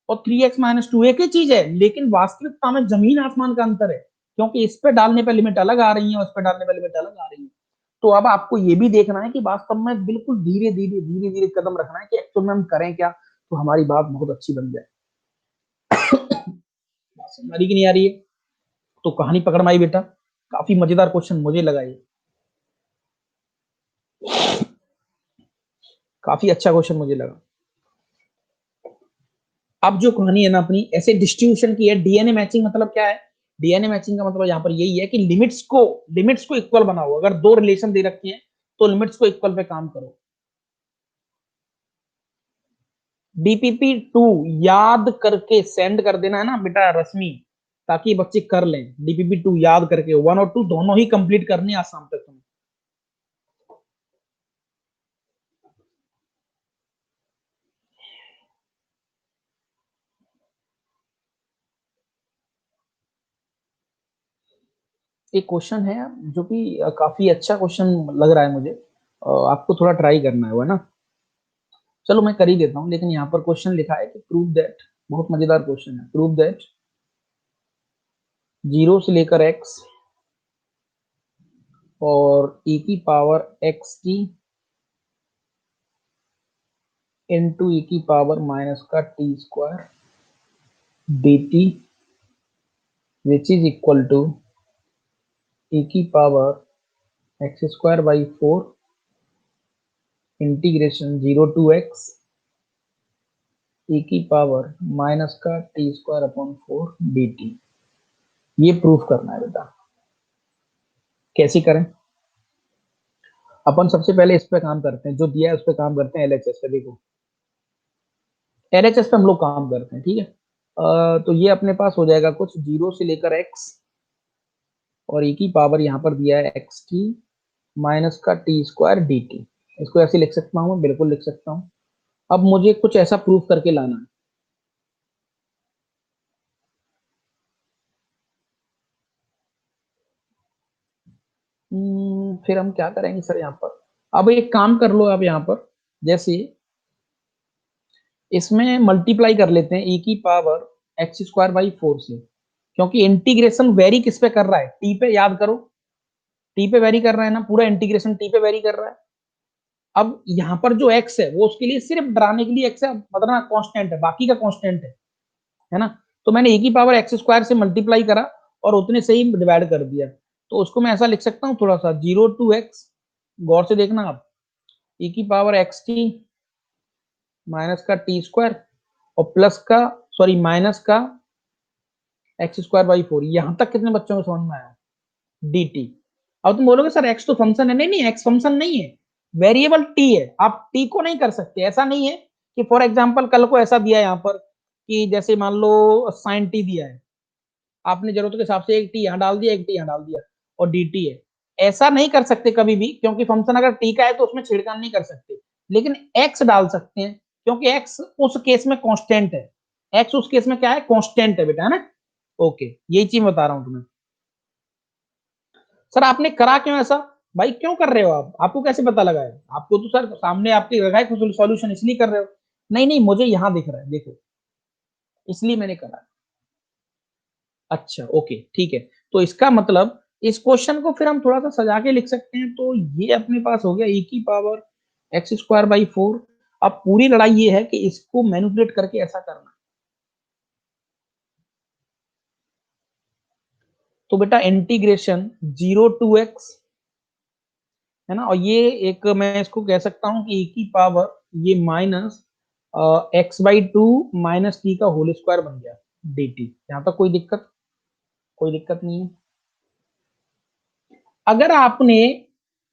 और 3x-2 एक ही चीज है, लेकिन वास्तविकता में जमीन आसमान का अंतर है, क्योंकि इस पे डालने पे लिमिट अलग आ रही है और इस पे डालने पे लिमिट अलग आ रही है। तो अब आपको ये भी देखना है कि वास्तव में बिल्कुल धीरे धीरे कदम रखना है कि एक्चुअल में हम करें क्या, तो हमारी बात बहुत अच्छी बन जाए। समझ आ रही कि नहीं आ रही है? तो कहानी पकड़ में आई बेटा, काफी मजेदार क्वेश्चन मुझे लगा ये, काफी अच्छा क्वेश्चन मुझे लगा। अब जो कहानी है ना अपनी ऐसे डिस्ट्रीब्यूशन की है, डीएनए मैचिंग मतलब क्या है, डीएनए मैचिंग का मतलब यहाँ पर यही है कि लिमिट्स को इक्वल बनाओ, अगर दो रिलेशन दे रखी है तो लिमिट्स को इक्वल पे काम करो। डीपीपी 2 याद करके सेंड कर देना है ना बेटा रश्मि, ताकि बच्चे कर लें, डीपीपी 2 याद करके 1 और 2 दोनों ही कंप्लीट करने आज शाम तक तुम्हें। एक क्वेश्चन है जो कि काफी अच्छा क्वेश्चन लग रहा है मुझे, आपको थोड़ा ट्राई करना है वो है ना, चलो मैं कर ही देता हूँ, लेकिन यहाँ पर क्वेश्चन लिखा है कि प्रूव दैट, बहुत मजेदार क्वेश्चन है, प्रूव दैट 0 से लेकर x और e की पावर x की इंटू e की पावर माइनस का t square dt which is equal to e की power x square by 4 integration 0 to x e की पावर माइनस का t स्क्वायर अपॉन 4 dt। ये प्रूफ करना है बेटा, कैसे करें? अपन सबसे पहले इस पे काम करते हैं, जो दिया है उस पे काम करते हैं, एलएचएस पे। देखो एलएचएस पे हम लोग काम करते हैं, ठीक है। तो ये अपने पास हो जाएगा कुछ 0 से लेकर x और e की पावर यहाँ पर दिया है x की माइनस का t स्क्वायर डी टी, इसको ऐसे लिख सकता हूँ, बिल्कुल लिख सकता हूँ। अब मुझे कुछ ऐसा प्रूफ करके लाना है। फिर हम क्या करेंगे सर यहाँ पर, अब एक काम कर लो आप यहाँ पर, जैसे इसमें मल्टीप्लाई कर लेते हैं e की पावर एक्स स्क्वायर बाई 4 से, क्योंकि इंटीग्रेशन वेरी किस पे कर रहा है, टी पे, याद करो टी पे वेरी कर रहा है ना, पूरा इंटीग्रेशन टी पे वेरी कर रहा है। अब यहाँ पर जो एक्स है वो उसके लिए सिर्फ डराने के लिए एक्स है, मतलब कांस्टेंट है, बाकी का कांस्टेंट है ना। तो मैंने ए की पावर एक्स स्क्वायर से मल्टीप्लाई करा और उतने से ही डिवाइड कर दिया। तो उसको मैं ऐसा लिख सकता हूँ थोड़ा सा, 0 to x, गौर से देखना आप, e की पावर एक्स टी माइनस का टी स्क्वायर और प्लस का, सॉरी माइनस का एक्स स्क्वायर बाई 4। यहां तक कितने बच्चों को समझ में आया? D T. अब तुम बोलोगे सर एक्स तो फंक्शन है। नहीं नहीं, एक्स फंक्शन नहीं है, वेरिएबल टी है। आप टी को नहीं कर सकते। ऐसा नहीं है कि फॉर एग्जाम्पल कल को ऐसा दिया है यहाँ पर कि जैसे मान लो साइन टी दिया है, आपने जरूरत के हिसाब से एक टी यहाँ डाल दिया, एक टी यहाँ डाल दिया और डी टी है। ऐसा नहीं कर सकते कभी भी, क्योंकि फंक्शन अगर टी का है तो उसमें छेड़खानी नहीं कर सकते। लेकिन एक्स डाल सकते हैं, क्योंकि एक्स उस केस में कांस्टेंट है। एक्स उस केस में क्या है? कांस्टेंट है बेटा, है ना। ओके, यही चीज बता रहा हूं तुम्हें। सर आपने करा क्यों ऐसा? भाई क्यों कर रहे हो आप? आपको कैसे पता लगा है? आपको तो सर सामने आपके लगा है सॉल्यूशन, इसलिए कर रहे हो। नहीं नहीं, मुझे यहां दिख रहा है, देखो, इसलिए मैंने करा। अच्छा ओके ठीक है। तो इसका मतलब इस क्वेश्चन को फिर हम थोड़ा सा सजा के लिख सकते हैं। तो ये अपने पास हो गया e की पावर एक्स स्क्वायर बाई 4। अब पूरी लड़ाई ये है कि इसको मैनिपुलेट करके ऐसा करना। तो बेटा इंटीग्रेशन 0 to x, है ना, और ये एक मैं इसको कह सकता हूं कि e की पावर ये minus x by two minus T का होल स्क्वायर बन गया डी टी। यहां तक कोई दिक्कत? कोई दिक्कत नहीं है। अगर आपने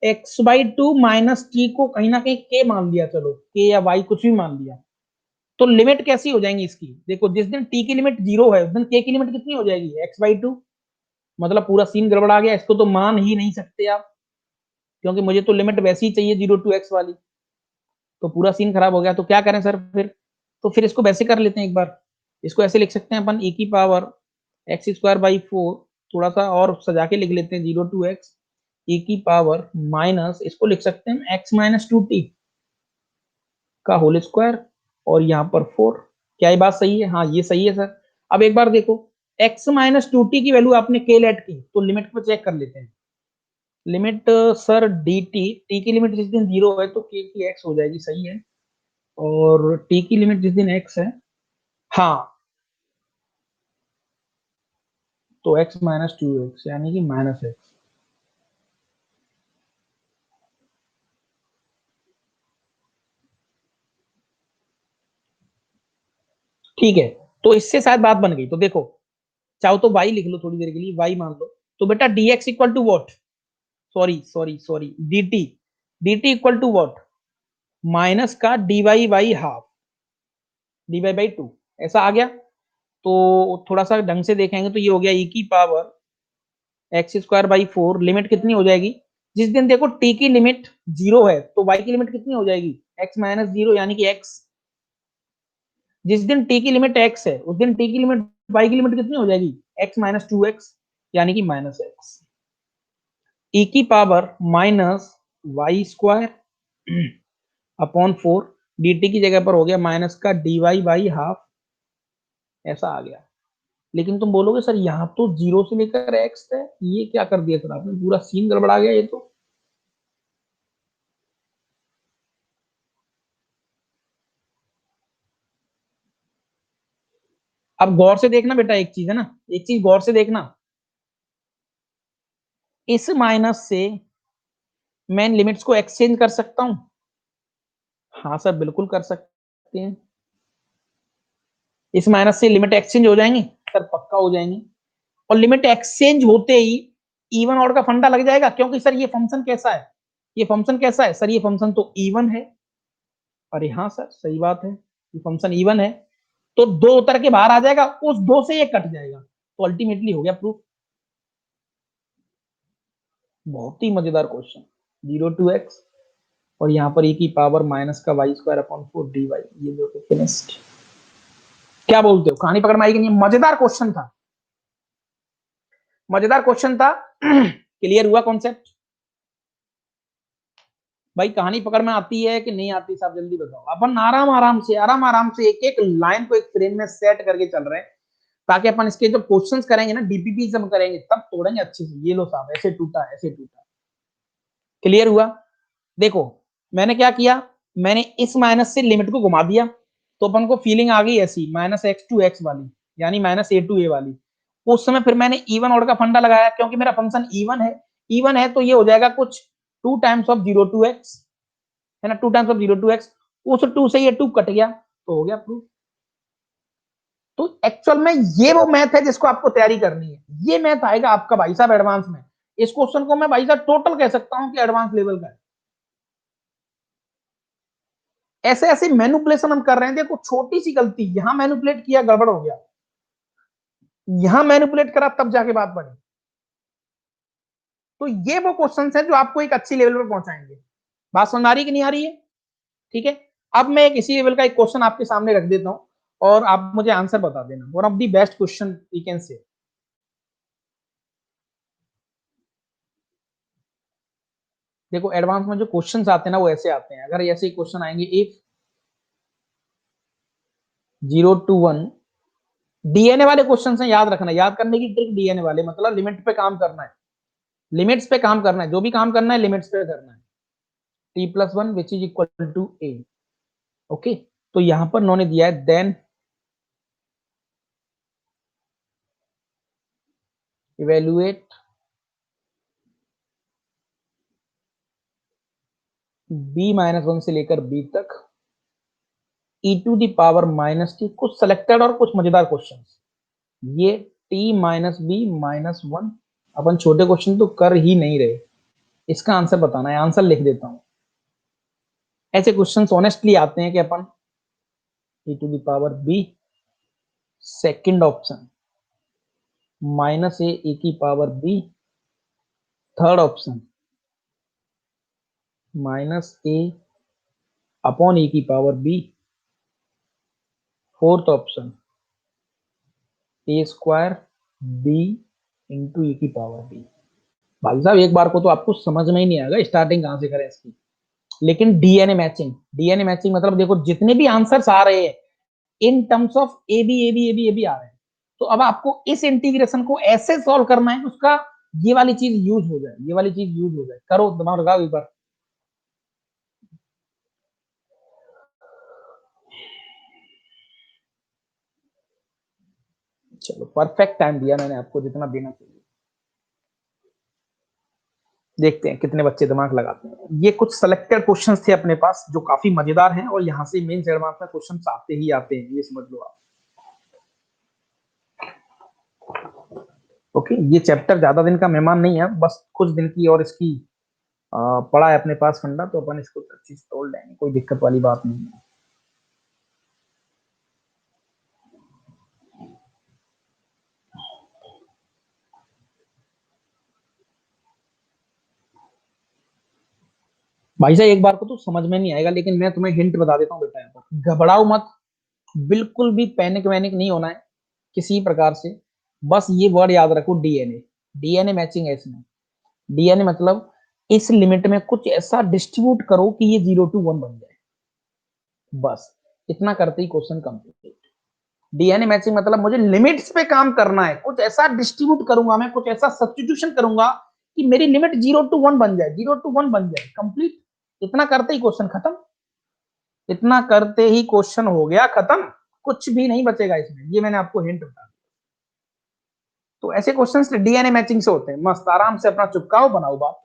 x by two minus T को कहीं ना कहीं के मान लिया, चलो के या वाई कुछ भी मान लिया, तो लिमिट कैसी हो जाएंगी इसकी? देखो, जिस दिन टी की लिमिट 0 है उस दिन के की लिमिट कितनी हो जाएगी? X by two. मतलब पूरा सीन गड़बड़ा गया, इसको तो मान ही नहीं सकते आप, क्योंकि मुझे तो लिमिट वैसी ही चाहिए 0 to x वाली। तो पूरा सीन खराब हो गया। तो क्या करें सर फिर? तो फिर इसको वैसे कर लेते हैं एक बार। इसको ऐसे लिख सकते हैं अपन, e की पावर एक्स स्क्वायर बाई 4, थोड़ा सा और सजा के लिख लेते हैं, 0 to x, e की पावर माइनस, इसको लिख सकते हैं एक्स माइनस टू टी का होल स्क्वायर और यहाँ पर 4। क्या ये बात सही है? हाँ ये सही है सर। अब एक बार देखो, x माइनस टू टी की वैल्यू आपने के लेट की, तो लिमिट को चेक कर लेते हैं। Limit sir D T, T की लिमिट जिस दिन 0 है तो के की x हो जाएगी, सही है। और टी की लिमिट जिस दिन x है, हाँ, तो x माइनस टू एक्स यानी कि माइनस एक्स। ठीक है, तो इससे शायद बात बन गई। तो देखो, चाहो तो y लिख लो थोड़ी देर के लिए, y मान लो। तो बेटा dx equal to what, sorry sorry sorry, dt, dt equal to what, minus का dy by half, dy by two, ऐसा आ गया। तो थोड़ा सा ढंग से देखेंगे तो ये हो गया e की power x square by 4। Limit कितनी हो जाएगी? जिस दिन देखो t की लिमिट 0 है तो y की लिमिट कितनी हो जाएगी? x माइनस 0 यानी कि x। जिस दिन t की लिमिट x है उस दिन t की लिमिट, y की लिमिट कितनी हो जाएगी? x माइनस टू एक्स यानी कि माइनस एक्स। e की power minus Y square upon 4, dt की जगह पर हो गया माइनस का dy बाई हाफ, ऐसा आ गया। लेकिन तुम बोलोगे सर यहाँ तो 0 से लेकर x है, ये क्या कर दिया सर आपने? पूरा सीन गड़बड़ा गया ये तो। अब गौर से देखना बेटा, एक चीज है ना, एक चीज गौर से देखना, इस माइनस से मैं इन लिमिट्स को एक्सचेंज कर सकता हूं। हाँ सर बिल्कुल कर सकते हैं। इस माइनस से लिमिट एक्सचेंज हो जाएंगी सर, पक्का हो जाएंगी। और लिमिट एक्सचेंज होते ही इवन ऑड का फंडा लग जाएगा, क्योंकि सर ये फंक्शन कैसा है? ये फंक्शन कैसा है सर? ये फंक्शन तो इवन है। अरे हाँ सर सही बात है, ये फंक्शन इवन है। तो दो उतर के बाहर आ जाएगा, उस दो से ये कट जाएगा, तो अल्टीमेटली हो गया प्रूफ। बहुत ही मजेदार क्वेश्चन। 0 to x और यहाँ पर e की पावर माइनस का वाई स्क्वायर अपॉन 4 dy, ये देखो फिनिश्ड। क्या बोलते हो, कहानी पकड़ में आई कि नहीं? मजेदार क्वेश्चन था, मजेदार क्वेश्चन था। क्लियर हुआ कॉन्सेप्ट? भाई कहानी पकड़ में आती है कि नहीं आती साहब, जल्दी बताओ। अपन आराम आराम आराम से एक एक लाइन को एक फ्रेम में सेट करके चल रहे हैं, ताकि अपन इसके जब क्वेश्चंस करेंगे ना, डीपीपी जब करेंगे तब तोड़ेंगे अच्छे से। ये लो साहब, ऐसे टूटा ऐसे टूटा। क्लियर हुआ? देखो मैंने क्या किया, मैंने इस माइनस से लिमिट को घुमा दिया, तो अपन को फीलिंग आ गई ऐसी माइनस एक्स टू एक्स वाली, यानी माइनस ए टू ए वाली। उस समय फिर मैंने इवन ऑर्डर का फंडा लगाया, क्योंकि मेरा फंक्शन इवन है, इवन है तो ये हो जाएगा कुछ 2 टाइम्स ऑफ 0 to x, है ना, 2 टाइम्स ऑफ 0 to x। उस 2 से ये 2 कट गया, तो हो गया प्रूफ। तो एक्चुअल में ये वो मैथ है जिसको आपको तैयारी करनी है, ये मैथ आएगा आपका भाई साहब एडवांस में। इस क्वेश्चन को मैं भाई साहब टोटल कह सकता हूं कि एडवांस लेवल का है। ऐसे ऐसे मैनिपुलेशन हम कर रहे हैं, देखो छोटी सी गलती यहां मैनिपुलेट किया, गड़बड़ हो गया, यहां मैनिपुलेट करा तब जाके बात बनी। तो ये वो क्वेश्चंस हैं जो आपको एक अच्छी लेवल पे पहुंचाएंगे। बात समझ आ रही कि नहीं आ रही है? ठीक है। अब मैं एक इसी लेवल का एक क्वेश्चन आपके सामने रख देता हूं, और आप मुझे आंसर बता देना। One of the best question we can say. देखो एडवांस में जो क्वेश्चंस आते हैं ना वो ऐसे आते हैं, अगर ऐसे क्वेश्चन आएंगे, इफ 0 to 1, डीएनए वाले क्वेश्चन हैं, याद रखना, याद करने की ट्रिक डीएनए वाले, मतलब लिमिट पे काम करना है, लिमिट्स पे काम करना है, जो भी काम करना है लिमिट्स पे करना है। t+1 which is equal to a। Okay, तो यहां पर उन्होंने दिया है देन इवेल्युएट b-1 से लेकर b तक e⁻⁻t, कुछ सिलेक्टेड और कुछ मजेदार क्वेश्चन। ये t-b-1, अपन छोटे क्वेश्चन तो कर ही नहीं रहे, इसका आंसर बताना है, आंसर लिख देता हूं। ऐसे क्वेश्चंस ऑनेस्टली आते हैं कि अपन e⁻b, second option -a e⁻b, third option -a/e⁻b, fourth option a²b/e⁻b। भाई साहब एक बार को तो आपको समझ में ही नहीं आएगा स्टार्टिंग कहां से करें इसकी। लेकिन डीएनए मैचिंग, डीएनए मैचिंग मतलब देखो जितने भी आंसर्स आ रहे हैं in terms of A B A B A B A B आ रहे हैं, तो अब आपको इस इंटीग्रेशन को ऐसे सॉल्व करना है कि उसका ये वाली चीज यूज हो जाए, ये वाली चीज यूज हो जाए। करो, दिमाग लगाओ एक बार। चलो परफेक्ट टाइम दिया मैंने आपको जितना देना चाहिए। देखते हैं कितने बच्चे दिमाग लगाते हैं। ये कुछ सिलेक्टेड क्वेश्चंस थे अपने पास जो काफी मजेदार हैं, और यहाँ से मेंस एडवांस में क्वेश्चंस आते ही आते हैं, ये समझ लो आप। ओके, ये चैप्टर ज्यादा दिन का मेहमान नहीं है, बस कुछ दिन की और इसकी पड़ा है अपने पास फंडा, तो अपन इसको अच्छी से तोड़ लेंगे, कोई दिक्कत वाली बात नहीं है। भाई साहब एक बार को तो समझ में नहीं आएगा, लेकिन मैं तुम्हें हिंट बता देता हूँ बेटा, यहाँ पर घबराओ मत, बिल्कुल भी पैनिक वैनिक नहीं होना है किसी प्रकार से। बस ये वर्ड याद रखो, डीएनए, डीएनए मैचिंग है इसमें। डीएनए मतलब इस लिमिट में कुछ ऐसा डिस्ट्रीब्यूट करो कि ये 0 to 1 बन जाए, बस इतना करते ही क्वेश्चन कंप्लीट। डीएनए मैचिंग मतलब मुझे लिमिट्स पे काम करना है, कुछ ऐसा डिस्ट्रीब्यूट करूंगा मैं, कुछ ऐसा सब्स्टिट्यूशन करूंगा कि मेरी लिमिट 0 to 1 बन जाए, 0 to 1 बन जाए कंप्लीट। इतना करते ही क्वेश्चन खत्म, इतना करते ही क्वेश्चन हो गया खत्म, कुछ भी नहीं बचेगा इसमें, ये मैंने आपको हिंट बता दिया। तो ऐसे क्वेश्चंस डीएनए मैचिंग से होते हैं, मस्त आराम से अपना चुपकाओ बनाओ बात।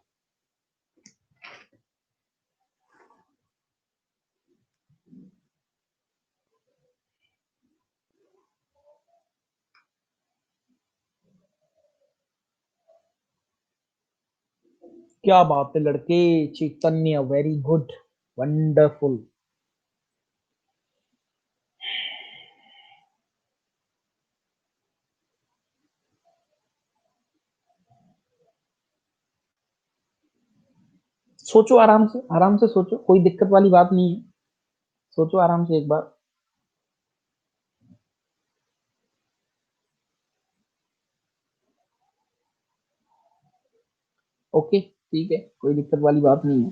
क्या बात है लड़के, चैतन्य, वेरी गुड, वंडरफुल। सोचो आराम से सोचो, कोई दिक्कत वाली बात नहीं है, सोचो आराम से एक बार। ओके ठीक है, कोई दिक्कत वाली बात नहीं है।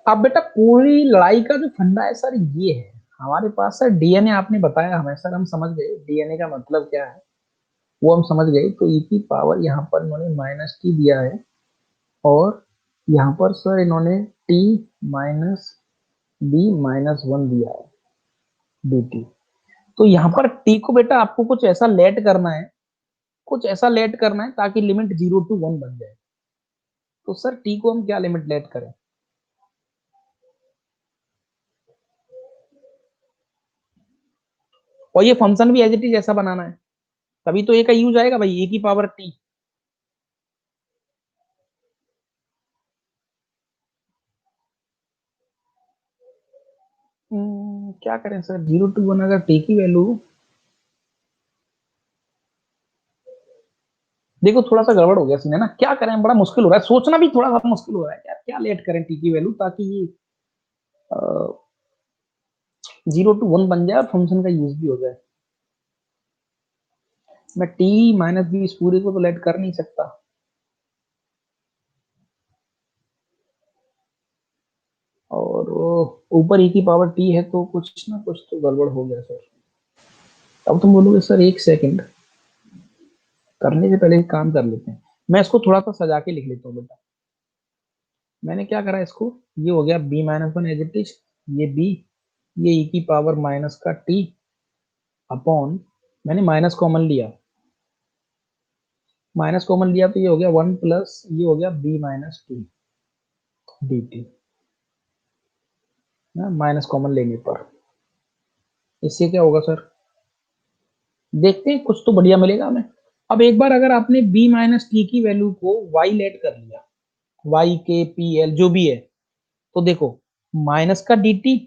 अब बेटा पूरी लड़ाई का जो फंडा है सर ये है, हमारे पास सर डीएनए आपने बताया हमें, सर हम समझ गए डीएनए का मतलब क्या है, वो हम समझ गए। तो ई की पावर यहाँ पर उन्होंने -t दिया है, और यहाँ पर सर इन्होंने t minus B minus one दिया है dt। तो यहाँ पर t को बेटा आपको कुछ ऐसा लेट करना है, कुछ ऐसा लेट करना है ताकि लिमिट 0 to 1 बन जाए। तो सर t को हम क्या लिमिट लेट करें? और ये फंक्शन भी एज इट इज ऐसा बनाना है, तभी तो ए का यूज आएगा भाई, ए की पावर टी। क्या करें सर, 0 to 1 अगर टी की वैल्यू, देखो थोड़ा सा गड़बड़ हो गया सीन है ना, क्या करें, बड़ा मुश्किल हो रहा है, सोचना भी थोड़ा सा मुश्किल हो रहा है यार, क्या लेट करें टी की वैल्यू ताकि ये 0 to 1 बन जाए और फंक्शन का यूज भी हो जाए। मैं टी माइनस बी इस पूरे को तो लेट कर नहीं सकता, और ऊपर e की पावर टी है, तो कुछ ना कुछ तो गड़बड़ हो गया सर। अब तुम बोलोगे सर एक सेकंड, करने से पहले एक काम कर लेते हैं, मैं इसको थोड़ा सा सजा के लिख लेता हूँ बेटा। मैंने क्या करा इसको, ये हो गया b minus one as it is, ये b, ये e की पावर माइनस का t अपॉन, मैंने माइनस कॉमन लिया, माइनस कॉमन लिया तो ये हो गया 1 प्लस ये हो गया b माइनस टी dt ना, माइनस कॉमन लेने पर इससे क्या होगा सर, देखते हैं कुछ तो बढ़िया मिलेगा हमें। अब एक बार अगर आपने b माइनस टी की वैल्यू को y लेट कर लिया, y के पी एल जो भी है, तो देखो माइनस का dt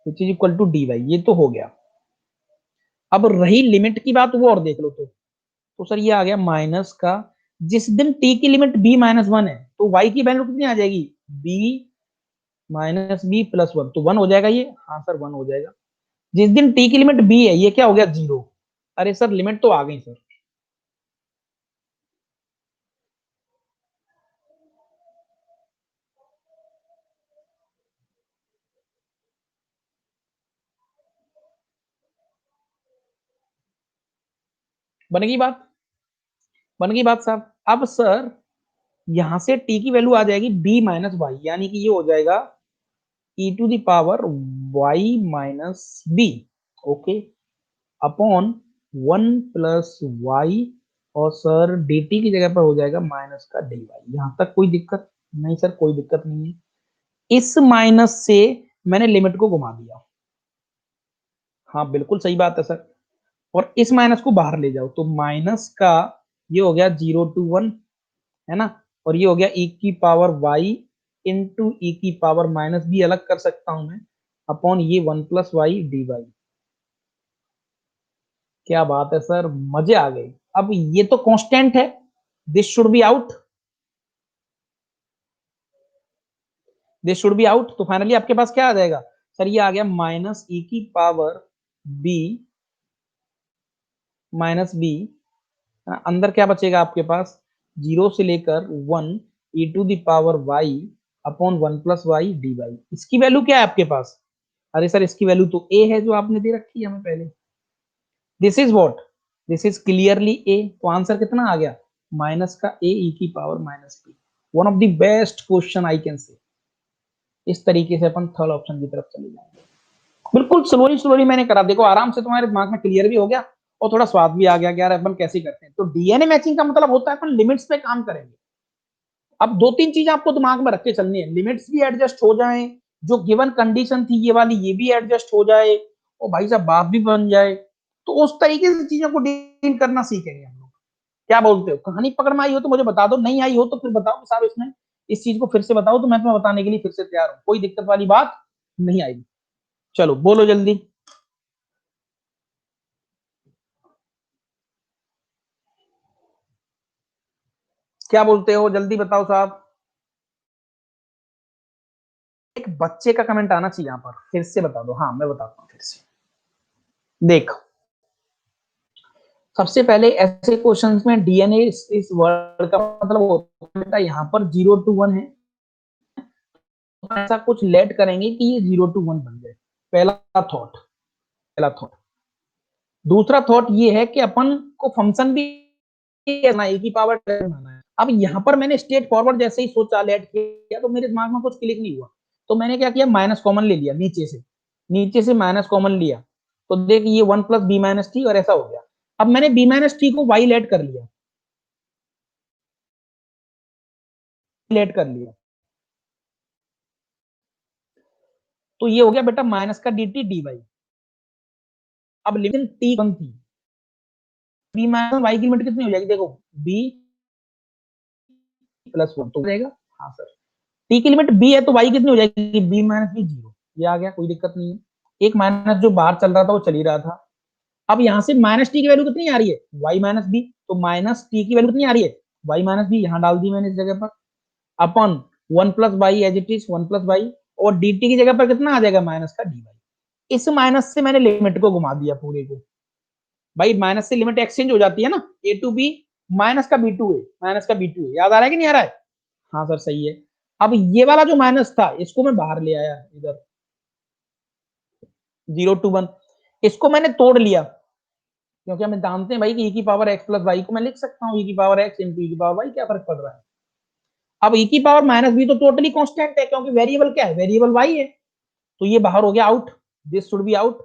which is equal to dy, ये तो हो गया। अब रही लिमिट की बात, वो और देख लो। तो सर ये आ गया माइनस का, जिस दिन t की लिमिट b माइनस वन है तो y की वैल्यू कितनी आ जाएगी, b minus B plus one, तो वन हो जाएगा ये, हाँ सर वन हो जाएगा। जिस दिन t की लिमिट b है, ये क्या हो गया जीरो। अरे सर लिमिट तो आ गई सर, बन गई बात, बन गई बात साहब। अब सर यहां से t की वैल्यू आ जाएगी b माइनस वाई, यानी कि ये हो जाएगा e to the power y minus B, okay, upon one plus Y, और सर dt की जगह पर हो जाएगा माइनस का dy। यहां तक कोई दिक्कत नहीं सर, कोई दिक्कत नहीं है। इस माइनस से मैंने लिमिट को घुमा दिया, हाँ बिल्कुल सही बात है सर, और इस माइनस को बाहर ले जाओ तो माइनस का ये हो गया 0 to 1, है ना, और ये हो गया e की पावर y इंटू ई की पावर माइनस बी, अलग कर सकता हूं मैं, अपॉन ये 1 प्लस वाई डी वाई। क्या बात है सर, मजे आ गए। अब ये तो कांस्टेंट है, this should be out, this should be out, तो फाइनली आपके पास क्या आ जाएगा सर, ये आ गया माइनस ई की पावर बी माइनस बी, अंदर क्या बचेगा आपके पास, जीरो से लेकर one E to the power Y upon one plus Y D Y. इसकी वैल्यू क्या है आपके पास, अरे सर इसकी वैल्यू तो ए है जो आपने दे रखी है हमें पहले, this is what, this is clearly A, तो आंसर कितना आ गया, माइनस का ए ई की power minus B. One of the best question I can say. इस तरीके से अपन थर्ड ऑप्शन की तरफ चले जाएंगे, बिल्कुल स्लोली स्लोली मैंने करा, देखो आराम से तुम्हारे दिमाग में क्लियर भी हो गया और थोड़ा स्वाद भी आ गया कि यार अपन कैसे करते हैं। तो डीएनए मैचिंग का मतलब होता है अपन लिमिट्स पे काम करेंगे। अब दो तीन चीजें आपको दिमाग में रख के चलनी है, लिमिट्स भी एडजस्ट हो जाए, जो गिवन कंडीशन थी ये वाली ये भी एडजस्ट हो जाए, और भाई साहब बात भी बन जाए, तो उस तरीके से चीजों को डील करना सीखेंगे हम लोग। क्या बोलते हो, कहानी पकड़ में आई हो तो मुझे बता दो, नहीं आई हो तो फिर बताओ कि साहब इसमें इस चीज को फिर से बताओ, तो मैं तुम्हें बताने के लिए फिर से तैयार हूँ, कोई दिक्कत वाली बात नहीं आएगी। चलो बोलो जल्दी, क्या बोलते हो, जल्दी बताओ साहब। एक बच्चे का कमेंट आना चाहिए यहाँ पर, फिर से बता दो, हाँ मैं बताता हूँ फिर से। देख, सबसे पहले ऐसे क्वेश्चंस में डीएनए इस वर्ड का मतलब होता है यहाँ पर 0 to 1 है, तो ऐसा कुछ लेट करेंगे कि ये 0 to 1 बन जाए, पहला थॉट, पहला थॉट। दूसरा थॉट ये है कि अपन को फंक्शन भी एक ही पावर बनाना है, अब यहाँ पर मैंने स्ट्रेट फॉरवर्ड जैसे ही सोचा लेट किया तो मेरे दिमाग में कुछ क्लिक नहीं हुआ, तो मैंने क्या किया, माइनस कॉमन ले लिया, नीचे से माइनस कॉमन लिया, तो देख ये 1 + b - t और ऐसा हो गया। अब मैंने b - t को y लेट कर लिया, लेट कर लिया, तो ये हो गया बेटा माइनस का dt dy। अब लिमिट t कम थी, b माइनस y की लिमिट कितनी हो जाएगी, देखो b +1 तो हो जाएगा। हाँ सर, t की लिमिट b है तो y कितनी हो जाएगी, b - b 0, ये आ गया, कोई दिक्कत नहीं है। एक माइनस जो बाहर चल रहा था वो चल ही रहा था। अब यहाँ से माइनस टी की वैल्यू कितनी आ रही है, y - b, तो माइनस टी की वैल्यू कितनी आ रही है, y - b, यहाँ डाल दी मैंने इस जगह पर, upon 1 + y as it is 1 + y, और dt की जगह पर कितना आ जाएगा, माइनस का dy। इस माइनस से मैंने लिमिट को घुमा दिया पूरे को, भाई माइनस से लिमिट एक्सचेंज हो जाती है ना, a टू b, माइनस का b टू a, याद आ रहा है कि नहीं आ रहा है। हाँ सर सही है। अब ये वाला जो माइनस था इसको मैं बाहर ले आया इधर, 0 to 1, इसको मैंने तोड़ लिया, क्योंकि हम जानते हैं भाई कि e की पावर x + y को मैं लिख सकता हूँ e की पावर x × e की पावर y, क्या फर्क पड़ रहा है। अब e की पावर -b तो टोटली कांस्टेंट है, क्योंकि वेरिएबल क्या है, वेरिएबल y है, तो ये बाहर हो गया out, this should be out.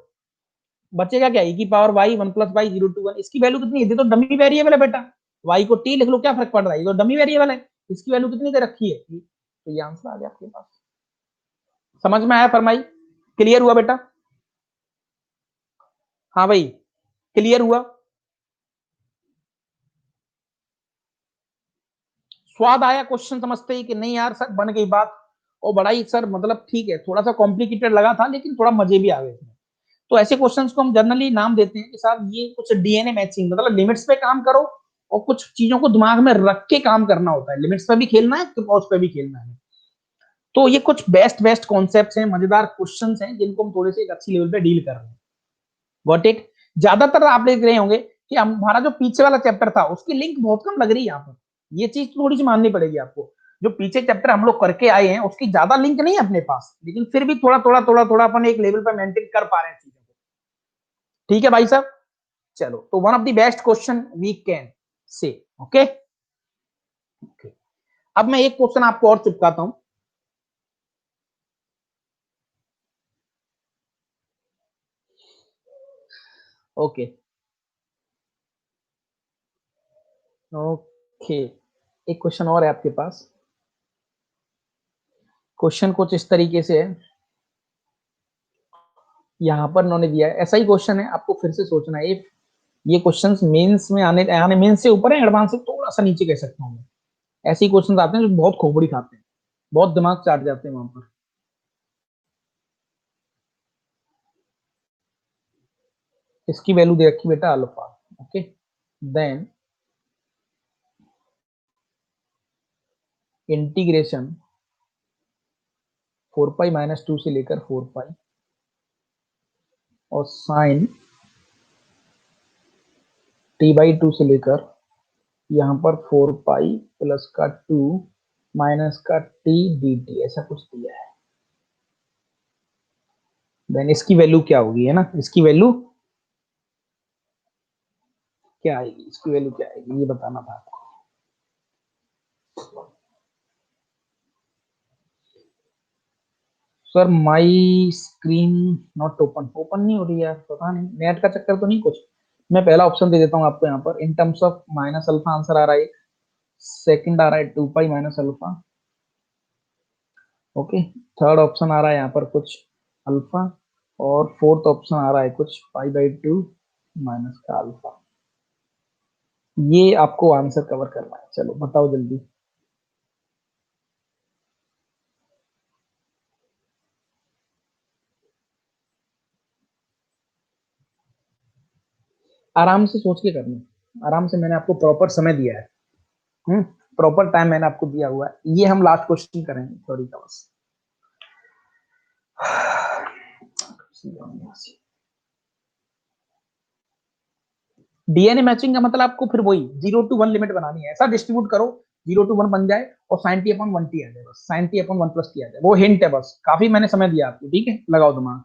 बचेगा क्या, e की पावर y 1 + y 0 to 1, इसकी वैल्यू कितनी है, ये तो डमी वेरिएबल है बेटा, y को t लिख लो, क्या फर्क पड़ रहा है, ये तो डमी वेरिएबल है, इसकी वैल्यू कितनी दे रखी है, तो ये आंसर आ गया आपके पास। समझ में आया फरमाई, क्लियर हुआ बेटा। हाँ भाई क्लियर हुआ, स्वाद आया क्वेश्चन समझते ही कि नहीं यार सर बन गई बात, और बड़ा ही सर मतलब ठीक है, थोड़ा सा कॉम्प्लिकेटेड लगा था लेकिन थोड़ा मजे भी आ गए थे। तो ऐसे क्वेश्चंस को हम जनरली नाम देते हैं कि साहब ये कुछ डीएनए मैचिंग, मतलब लिमिट्स पे काम करो और कुछ चीजों को दिमाग में रख के काम करना होता है, लिमिट्स पे भी खेलना है तो उस पे भी खेलना है। तो ये कुछ बेस्ट बेस्ट कॉन्सेप्ट्स हैं, मजेदार क्वेश्चंस हैं, जिनको हम थोड़े से एक अच्छी लेवल पे डील कर रहे हैं। Got it. ज्यादातर आप देख रहे होंगे कि हमारा जो पीछे वाला चैप्टर था उसकी लिंक बहुत कम लग रही है यहाँ पर, ये चीज थोड़ी सी माननी पड़ेगी आपको। जो पीछे चैप्टर हम लोग करके आए हैं उसकी ज्यादा लिंक नहीं है अपने पास, लेकिन फिर भी थोड़ा थोड़ा अपन एक लेवल पर मेंटेन कर पा रहे हैं चीजों को। ठीक है भाई साहब, चलो तो one of the best question we can say, okay. अब मैं एक क्वेश्चन आपको और चिपकाता हूं। ओके ओके, एक क्वेश्चन और है आपके पास। क्वेश्चन कुछ इस तरीके से है, यहाँ पर उन्होंने दिया है, ऐसा ही क्वेश्चन है, आपको फिर से सोचना है। ये क्वेश्चंस मेंस में आने आने मेंस से ऊपर है, एडवांस से थोड़ा सा नीचे कह सकता हूँ मैं। ऐसे ही क्वेश्चंस आते हैं जो बहुत खोपड़ी खाते हैं, बहुत दिमाग चाट जाते हैं वहां पर। इसकी वैल्यू दे रखी बेटा अल्फा, ओके। देन इंटीग्रेशन 4π - 2 से लेकर 4π, और साइन t/2 से लेकर यहाँ पर 4π प्लस का 2 माइनस का t dt, ऐसा कुछ दिया है। देन इसकी वैल्यू क्या होगी, है ना, इसकी वैल्यू क्या आएगी, इसकी वैल्यू क्या आएगी, ये बताना था आपको। Sir my screen not open, open नहीं हो रही है, पता नहीं नेट का चक्कर तो नहीं कुछ। मैं पहला ऑप्शन दे देता हूँ आपको, यहाँ पर in terms of minus alpha answer आ रहा है, सेकंड आ रहा है 2π - अल्फा, ओके। थर्ड ऑप्शन आ रहा है यहाँ पर कुछ अल्फा, और फोर्थ ऑप्शन आ रहा है कुछ π/2 माइनस का अल्फा। ये आपको आंसर कवर करना है, चलो बताओ जल्दी। आराम से सोच के करना, आराम से, मैंने आपको प्रॉपर समय दिया है, हम्म, प्रॉपर टाइम मैंने आपको दिया हुआ है। ये हम लास्ट क्वेश्चन करेंगे थोड़ी का बस। डीएनए मैचिंग का मतलब आपको फिर वही 0 to 1 लिमिट बनानी है, ऐसा डिस्ट्रीब्यूट करो 0 to 1 बन जाए और साइन टी अपॉन 1 टी आ जाए, बस साइन टी अपॉन 1 + टी आ जाए, वो हिंट है बस, काफी मैंने समय दिया आपको, ठीक है, लगाओ दिमाग।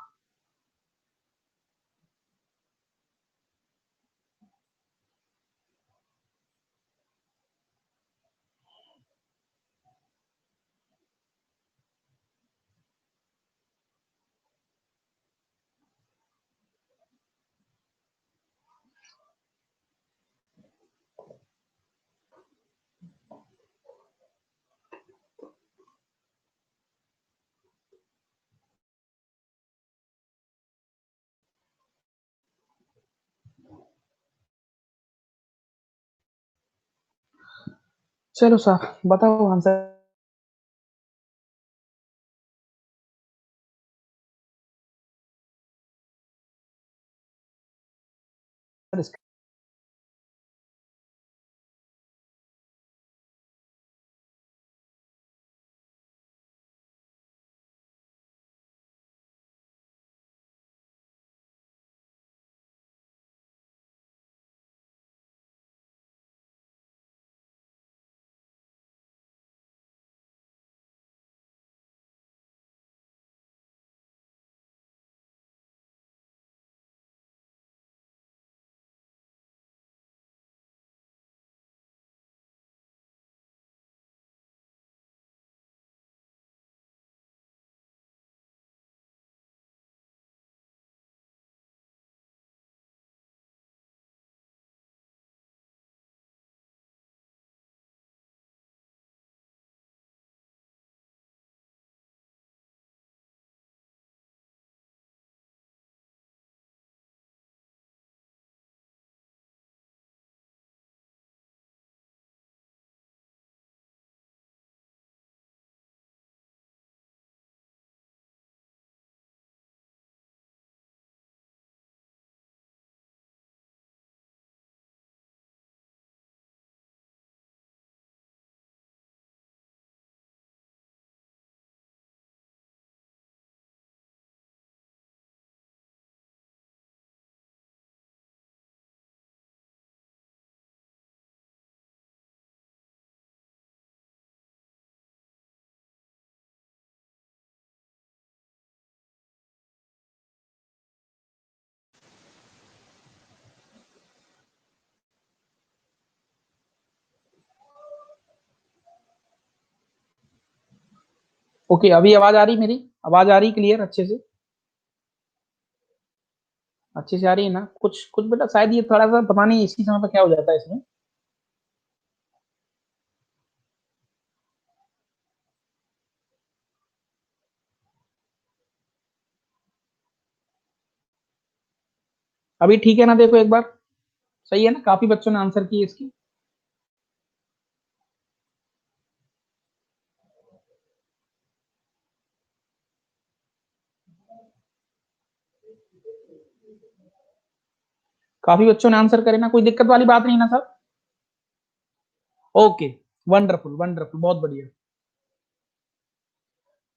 चलो साहब बताओ आंसर। ओके, अभी आवाज आ रही, मेरी आवाज आ रही क्लियर अच्छे से? अच्छे से आ रही है ना? कुछ कुछ बेटा शायद ये थोड़ा सा पता नहीं इसी समय पे क्या हो जाता है इसमें। अभी ठीक है ना? देखो एक बार, सही है ना? काफी बच्चों ने आंसर किए इसकी। काफी बच्चों ने आंसर करे ना, कोई दिक्कत वाली बात नहीं ना सर? ओके, वंडरफुल वंडरफुल, बहुत बढ़िया।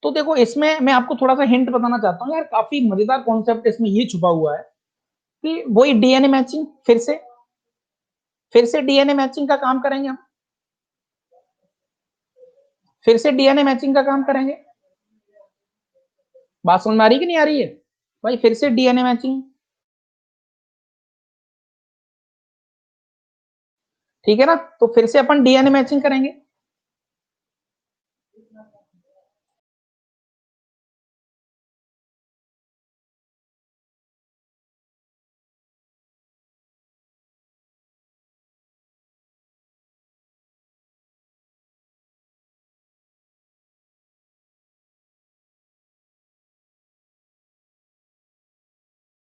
तो देखो इसमें मैं आपको थोड़ा सा हिंट बताना चाहता हूँ यार, काफी मजेदार कॉन्सेप्ट इसमें ये छुपा हुआ है कि वही डीएनए मैचिंग, फिर से डीएनए मैचिंग का काम करेंगे हम। फिर से डीएनए मैचिंग का काम करेंगे। बात समझ में आ रही कि नहीं आ रही है? भाई फिर से डीएनए मैचिंग, ठीक है ना? तो फिर से अपन डीएनए मैचिंग करेंगे।